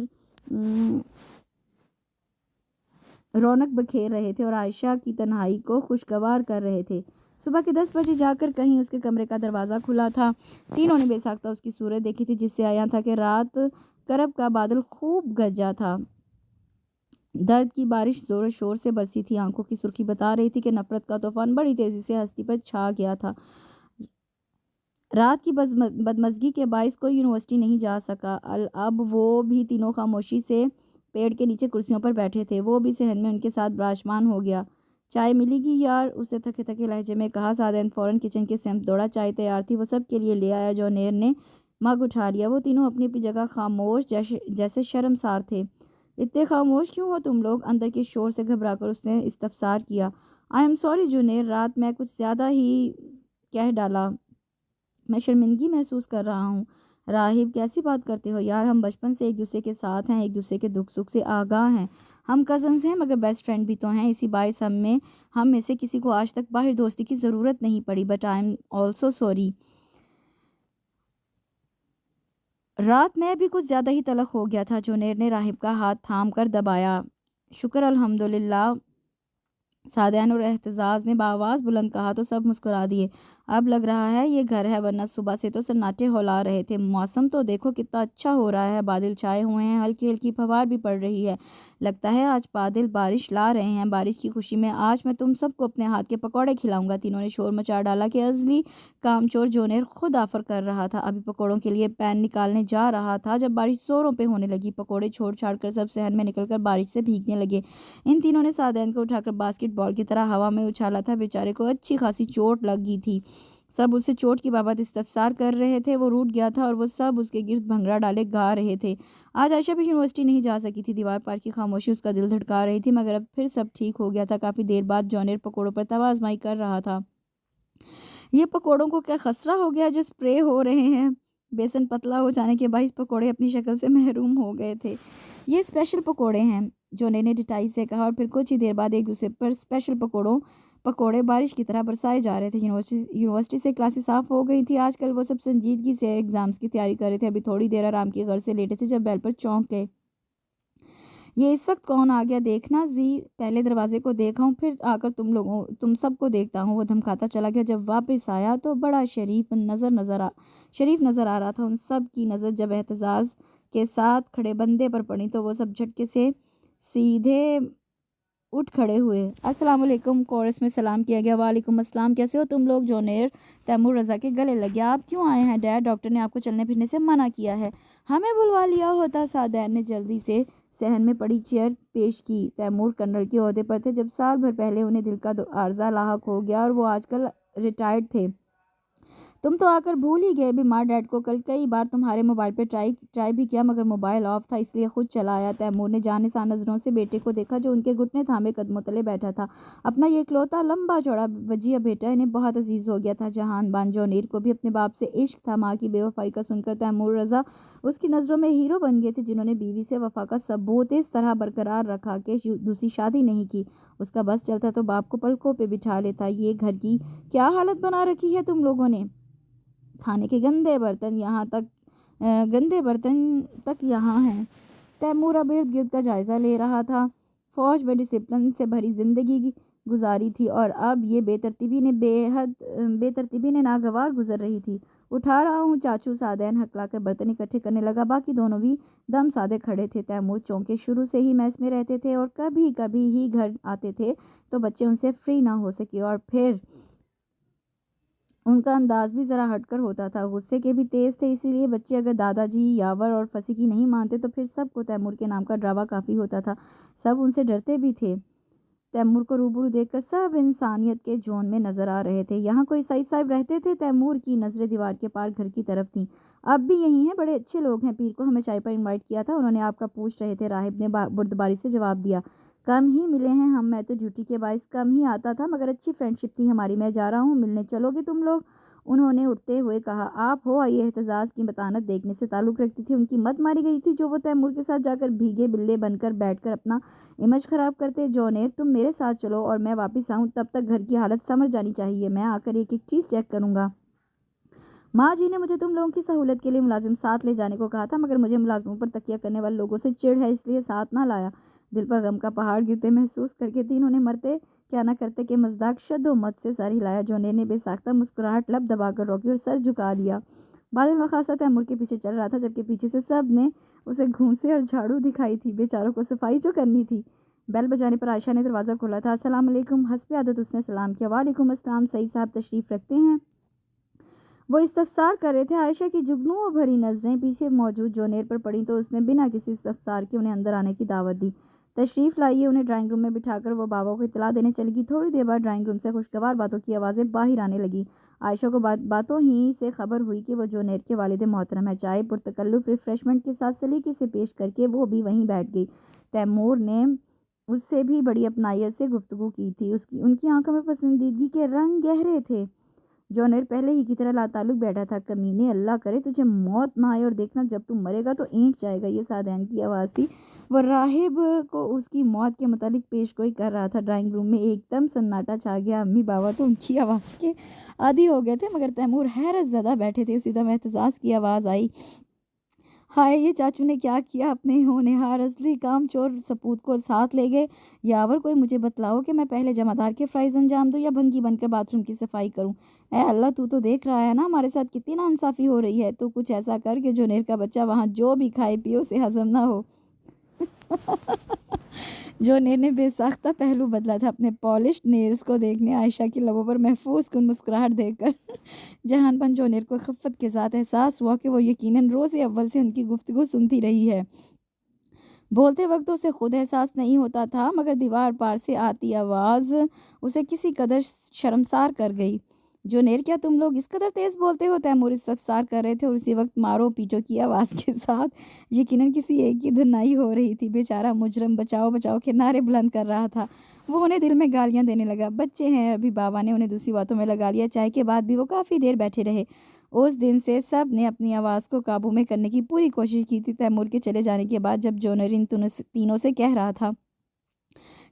رونق بکھیر رہے تھے اور عائشہ کی تنہائی کو خوشگوار کر رہے تھے۔ صبح کے 10 بجے جا کر کہیں اس کے کمرے کا دروازہ کھلا تھا۔ تینوں نے بے ساختہ اس کی صورت دیکھی تھی، جس سے عیاں تھا کہ رات کرب کا بادل خوب گرجا تھا۔ درد کی بارش زور و شور سے برسی تھی، آنکھوں کی سرخی بتا رہی تھی کہ نفرت کا طوفان بڑی تیزی سے ہستی پر چھا گیا تھا۔ رات کی بدمزگی کے باعث کوئی یونیورسٹی نہیں جا سکا۔ اب وہ بھی تینوں خاموشی سے پیڑ کے نیچے کرسیوں پر بیٹھے تھے، وہ بھی صحن میں ان کے ساتھ براجمان ہو گیا۔ چائے ملے گی یار، اسے تھکے تھکے لہجے میں کہا۔ سعدین فوراً کچن کی سمت دوڑا، چائے تیار تھی، وہ سب کے لیے لے آیا۔ جونیئر نے مگ اٹھا لیا۔ وہ تینوں اپنی اپنی جگہ خاموش جیسے شرمسار تھے۔ اتنے خاموش کیوں ہو تم لوگ؟ اندر کے شور سے گھبرا کر اس نے استفسار کیا۔ آئی ایم سوری جونیئر، رات میں کچھ زیادہ ہی کہہ ڈالا، میں شرمندگی محسوس کر رہا ہوں۔ راہب کیسی بات کرتے ہو یار، ہم بچپن سے ایک دوسرے کے ساتھ ہیں، ایک دوسرے کے دکھ سکھ سے آگاہ ہیں، ہم کزنز ہیں مگر بیسٹ فرینڈ بھی تو ہیں، اسی باعث ہم میں سے کسی کو آج تک باہر دوستی کی ضرورت نہیں پڑی، but I am also sorry. رات میں بھی کچھ زیادہ ہی تلخ ہو گیا تھا۔ جونیئر نے راہب کا ہاتھ تھام کر دبایا۔ شکر الحمدللہ، سعدین اور احتجاج نے بآواز بلند کہا تو سب مسکرا دیے۔ اب لگ رہا ہے یہ گھر ہے، ورنہ صبح سے تو سناٹے ہولا رہے تھے۔ موسم تو دیکھو کتنا اچھا ہو رہا ہے، بادل چھائے ہوئے ہیں، ہلکی ہلکی پھوار بھی پڑ رہی ہے، لگتا ہے آج بادل بارش لا رہے ہیں۔ بارش کی خوشی میں آج میں تم سب کو اپنے ہاتھ کے پکوڑے کھلاؤں گا۔ تینوں نے شور مچا ڈالا کہ ازلی کامچور جونیئر خود آفر کر رہا تھا، ابھی پکوڑوں کے لیے پین نکالنے جا رہا تھا جب بارش زوروں پہ ہونے لگی۔ پکوڑے چھوڑ چھاڑ کر سب صحن میں نکل کر بارش سے بھیگنے لگے۔ ان تینوں نے سعدین کو اٹھا کر باسکٹ بال کی طرح ہوا میں اچھالا تھا، بیچارے کو اچھی خاصی چوٹ لگی تھی۔ سب اس سے چوٹ کی بابت استفسار کر رہے تھے، وہ روٹھ گیا تھا اور وہ سب اس کے گرد بھنگڑا ڈالے گا رہے تھے۔ آج عائشہ بھی یونیورسٹی نہیں جا سکی تھی، دیوار پار کی خاموشی اس کا دل دھڑکا رہی تھی، مگر اب پھر سب ٹھیک ہو گیا تھا۔ کافی دیر بعد جونیئر پکوڑوں پر توا آزمائی کر رہا تھا۔ یہ پکوڑوں کو کیا خسرہ ہو گیا جو اسپرے ہو رہے ہیں؟ بیسن پتلا ہو جانے کے باعث پکوڑے اپنی شکل سے محروم ہو گئے تھے۔ یہ اسپیشل پکوڑے ہیں، جونیئر نے ڈٹائی سے کہا، اور پھر کچھ ہی دیر بعد ایک دوسرے پر اسپیشل پکوڑے بارش کی طرح برسائے جا رہے تھے۔ یونیورسٹی سے کلاسیں صاف ہو گئی تھی، آج کل وہ سب سنجیدگی سے ایگزامز کی تیاری کر رہے تھے۔ ابھی تھوڑی دیر آرام کی غرض سے لیٹے تھے جب بیل پر چونک گئے۔ یہ اس وقت کون آ گیا دیکھنا زی، پہلے دروازے کو دیکھا ہوں، پھر آ کر تم سب کو دیکھتا ہوں۔ وہ دھمکاتا چلا گیا۔ جب واپس آیا تو بڑا شریف نظر آ رہا تھا۔ ان سب کی نظر جب احتجاج کے ساتھ کھڑے بندے پر پڑی تو وہ سب جھٹکے سے سیدھے اٹھ کھڑے ہوئے۔ السلام علیکم، کورس میں سلام کیا گیا۔ وعلیکم السلام، کیسے ہو تم لوگ؟ جونیئر تیمور رضا کے گلے لگ گیا۔ آپ کیوں آئے ہیں ڈیڈ؟ ڈاکٹر نے آپ کو چلنے پھرنے سے منع کیا ہے۔ ہمیں بلوا لیا ہوتا۔ سعدین نے جلدی سے صحن میں پڑی چیئر پیش کی۔ تیمور کرنل کے عہدے پر تھے، جب سال بھر پہلے انہیں دل کا عارضہ لاحق ہو گیا اور وہ آج کل ریٹائرڈ تھے۔ تم تو آ کر بھول ہی گئے بیمار ڈیڈ کو۔ کل کئی بار تمہارے موبائل پہ ٹرائی بھی کیا مگر موبائل آف تھا، اس لیے خود چلا آیا۔ تیمور نے جانسار نظروں سے بیٹے کو دیکھا جو ان کے گھٹنے تھامے قدموں تلے بیٹھا تھا۔ اپنا یہ اکلوتا لمبا چوڑا وجیہ بیٹا انہیں بہت عزیز ہو گیا تھا۔ جہان بان جونیئر کو بھی اپنے باپ سے عشق تھا۔ ماں کی بے وفائی کا سن کر تیمور رضا اس کی نظروں میں ہیرو بن گئے تھے، جنہوں نے بیوی سے وفا کا ثبوت اس طرح برقرار رکھا کہ دوسری شادی نہیں کی۔ اس کا بس چلتا تو باپ کو پلکوں پہ بٹھا لیتا۔ یہ گھر کی کیا حالت بنا رکھی ہے تم لوگوں نے؟ کھانے کے گندے برتن تک یہاں ہیں۔ تیمور اب ارد گرد کا جائزہ لے رہا تھا۔ فوج میں ڈسپلن سے بھری زندگی گزاری تھی اور اب یہ بے ترتیبی نے ناگوار گزر رہی تھی۔ اٹھا رہا ہوں چاچو، سعدین ہکلا کر برتن اکٹھے کرنے لگا۔ باقی دونوں بھی دم سادے کھڑے تھے۔ تیمور چونکہ شروع سے ہی میس میں رہتے تھے اور کبھی کبھی ہی گھر آتے تھے تو بچے ان سے فری نہ ہو سکے، اور پھر ان کا انداز بھی ذرا ہٹ کر ہوتا تھا، غصے کے بھی تیز تھے، اسی لیے بچے اگر دادا جی، یاور اور فصیح کی نہیں مانتے تو پھر سب کو تیمور کے نام کا ڈراوا کافی ہوتا تھا۔ سب ان سے ڈرتے بھی تھے۔ تیمور کو روبرو دیکھ کر سب انسانیت کے جون میں نظر آ رہے تھے۔ یہاں کوئی سعید صاحب رہتے تھے؟ تیمور کی نظریں دیوار کے پار گھر کی طرف تھیں۔ اب بھی یہی ہیں، بڑے اچھے لوگ ہیں، پیر کو ہمیں چائے پر انوائٹ کیا تھا، انہوں نے آپ کا پوچھ رہے تھے، راہب نے بردباری سے جواب دیا۔ کم ہی ملے ہیں ہم، میں تو ڈیوٹی کے باعث کم ہی آتا تھا، مگر اچھی فرینڈ شپ تھی ہماری۔ میں جا رہا ہوں، ملنے چلو گے تم لوگ؟ انہوں نے اٹھتے ہوئے کہا۔ آپ ہو؟ یہ اعتزاز کی متانت دیکھنے سے تعلق رکھتی تھی، ان کی مت ماری گئی تھی جو وہ تیمور کے ساتھ جا کر بھیگے بلے بن کر بیٹھ کر اپنا امیج خراب کرتے۔ جونیر تم میرے ساتھ چلو اور میں واپس آؤں، تب تک گھر کی حالت سمجھ جانی چاہیے، میں آ کر ایک ایک چیز چیک کروں گا۔ ماں جی نے مجھے تم لوگوں کی سہولت کے لیے ملازم ساتھ لے جانے کو کہا تھا، مگر مجھے ملازموں پر تکیہ کرنے والے لوگوں سے چڑ ہے، اس لیے ساتھ نہ لایا۔ دل پر غم کا پہاڑ گرتے محسوس کر کے تینوں نے مرتے کیا نہ کرتے کہ مزداق شد و مت سے سر ہلایا۔ جونیر نے بے ساختہ مسکراہٹ لب دبا کر روکی اور سر جھکا دیا۔ بعد نخواستہ تیمور کے پیچھے چل رہا تھا، جبکہ پیچھے سے سب نے اسے گھونسے اور جھاڑو دکھائی تھی، بیچاروں کو صفائی جو کرنی تھی۔ بیل بجانے پر عائشہ نے دروازہ کھولا تھا۔ السلام علیکم، حسب عادت اس نے سلام کیا۔ وعلیکم السلام، سعید صاحب تشریف رکھتے ہیں؟ وہ استفسار کر رہے تھے۔ عائشہ کی جگنوں بھری نظریں پیچھے موجود جونیر پر پڑیں تو اس نے بنا کسی استفسار کے انہیں اندر آنے کی دعوت دی۔ تشریف لائیے، انہیں ڈرائنگ روم میں بٹھا کر وہ بابا کو اطلاع دینے چلی گئی۔ تھوڑی دیر بعد ڈرائنگ روم سے خوشگوار باتوں کی آوازیں باہر آنے لگیں۔ عائشہ کو باتوں ہی سے خبر ہوئی کہ وہ جونیر کے والد محترم ہیں۔ چائے پرتکلف ریفریشمنٹ کے ساتھ سلیقے سے پیش کر کے وہ بھی وہیں بیٹھ گئی۔ تیمور نے اس سے بھی بڑی اپنائیت سے گفتگو کی تھی، ان کی آنکھوں میں پسندیدگی کے رنگ گہرے تھے۔ جونیر پہلے ہی کی طرح لاتعلق بیٹھا تھا۔ کمینے، اللہ کرے تجھے موت نہ آئے، اور دیکھنا جب تم مرے گا تو اینٹ جائے گا، یہ سعدین کی آواز تھی۔ وہ راہب کو اس کی موت کے متعلق پیش گوئی کر رہا تھا۔ ڈرائنگ روم میں ایک دم سناٹا چھا گیا۔ امی بابا تو ان کی آواز کے عادی ہو گئے تھے، مگر تیمور حیرت زدہ بیٹھے تھے۔ اسی دم اعتزاز کی آواز آئی، ہائے یہ چاچو نے کیا کیا؟ اپنے ہونہار اصلی کام چور سپوت کو ساتھ لے گئے۔ یاور کوئی مجھے بتلاؤ کہ میں پہلے جمعدار کے فرائض انجام دوں یا بھنگی بن کر باتھ روم کی صفائی کروں؟ اے اللہ، تو دیکھ رہا ہے نا ہمارے ساتھ کتنی ناانصافی ہو رہی ہے، تو کچھ ایسا کر کہ جونیر کا بچہ وہاں جو بھی کھائے پیے اسے ہضم نہ ہو۔ جونیر نے بے ساختہ پہلو بدلا تھا اپنے پالشڈ نیلز کو دیکھنے۔ عائشہ کی لبوں پر محفوظ کن مسکراہٹ دیکھ کر جہان پن جونیر کو خفت کے ساتھ احساس ہوا کہ وہ یقیناً روز اول سے ان کی گفتگو سنتی رہی ہے۔ بولتے وقت اسے خود احساس نہیں ہوتا تھا، مگر دیوار پار سے آتی آواز اسے کسی قدر شرمسار کر گئی۔ جونیر کیا تم لوگ اس قدر تیز بولتے ہو؟ تیمور استفسار کر رہے تھے اور اسی وقت مارو پیٹو کی آواز کے ساتھ یقیناً کسی ایک کی دھنائی ہو رہی تھی۔ بیچارہ مجرم بچاؤ بچاؤ کے نعرے بلند کر رہا تھا۔ وہ انہیں دل میں گالیاں دینے لگا۔ بچے ہیں ابھی، بابا نے انہیں دوسری باتوں میں لگا لیا۔ چائے کے بعد بھی وہ کافی دیر بیٹھے رہے۔ اس دن سے سب نے اپنی آواز کو قابو میں کرنے کی پوری کوشش کی تھی۔ تیمور کے چلے جانے کے بعد جب جونیر ان تینوں سے کہہ رہا تھا،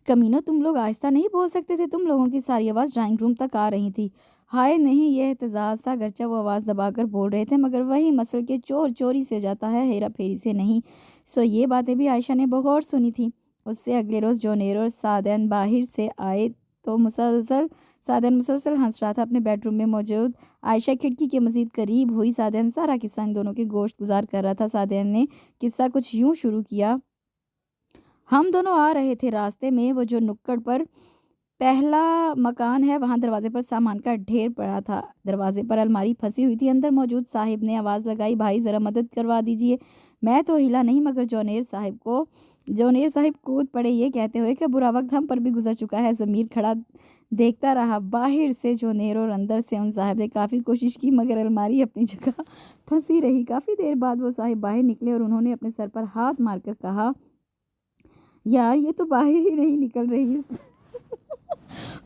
کمینو تم لوگ آہستہ نہیں بول سکتے تھے؟ تم لوگوں کی ساری آواز ڈرائنگ روم تک آ رہی تھی۔ ہائے نہیں، یہ اعتزاز تھا، گرچہ وہ آواز دبا کر بول رہے تھے، مگر وہی مسل کے چور چوری سے جاتا ہے، ہیرا پھیری سے نہیں۔ یہ باتیں بھی عائشہ نے بغور سنی تھی۔ اس سے اگلے روز جونیر اور سعدین باہر سے آئے تو سعدین مسلسل ہنس رہا تھا اپنے بیڈ روم میں موجود عائشہ کھڑکی کے مزید قریب ہوئی۔ سعدین سارا قصہ ان دونوں کے گوشت گزار کر رہا تھا۔ سعدین نے قصہ کچھ یوں شروع کیا، ہم دونوں آ رہے تھے، راستے میں وہ جو نکڑ پر پہلا مکان ہے وہاں دروازے پر سامان کا ڈھیر پڑا تھا، دروازے پر الماری پھنسی ہوئی تھی، اندر موجود صاحب نے آواز لگائی، بھائی ذرا مدد کروا دیجئے۔ میں تو ہلا نہیں، مگر جونیر صاحب کود پڑے یہ کہتے ہوئے کہ برا وقت ہم پر بھی گزر چکا ہے۔ ضمیر کھڑا دیکھتا رہا، باہر سے جونیر اور اندر سے ان صاحب نے کافی کوشش کی، مگر الماری اپنی جگہ پھنسی رہی۔ کافی دیر بعد وہ صاحب باہر نکلے اور انہوں نے اپنے سر پر ہاتھ مار کر کہا، یار یہ تو باہر ہی نہیں نکل رہی۔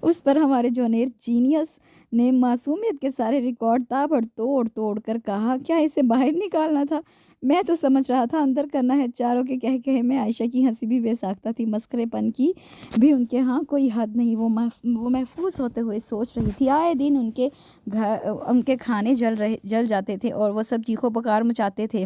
اس پر ہمارے جونیر جینیس نے معصومیت کے سارے ریکارڈ تابڑ توڑ کر کہا، کیا اسے باہر نکالنا تھا؟ میں تو سمجھ رہا تھا اندر کرنا ہے۔ چاروں کے کہے میں عائشہ کی ہنسی بھی بے ساختہ تھی، مسخرے پن کی بھی ان کے ہاں کوئی حد نہیں۔ وہ محفوظ ہوتے ہوئے سوچ رہی تھی، آئے دن ان کے کھانے جل جاتے تھے اور وہ سب چیخو پکار مچاتے تھے۔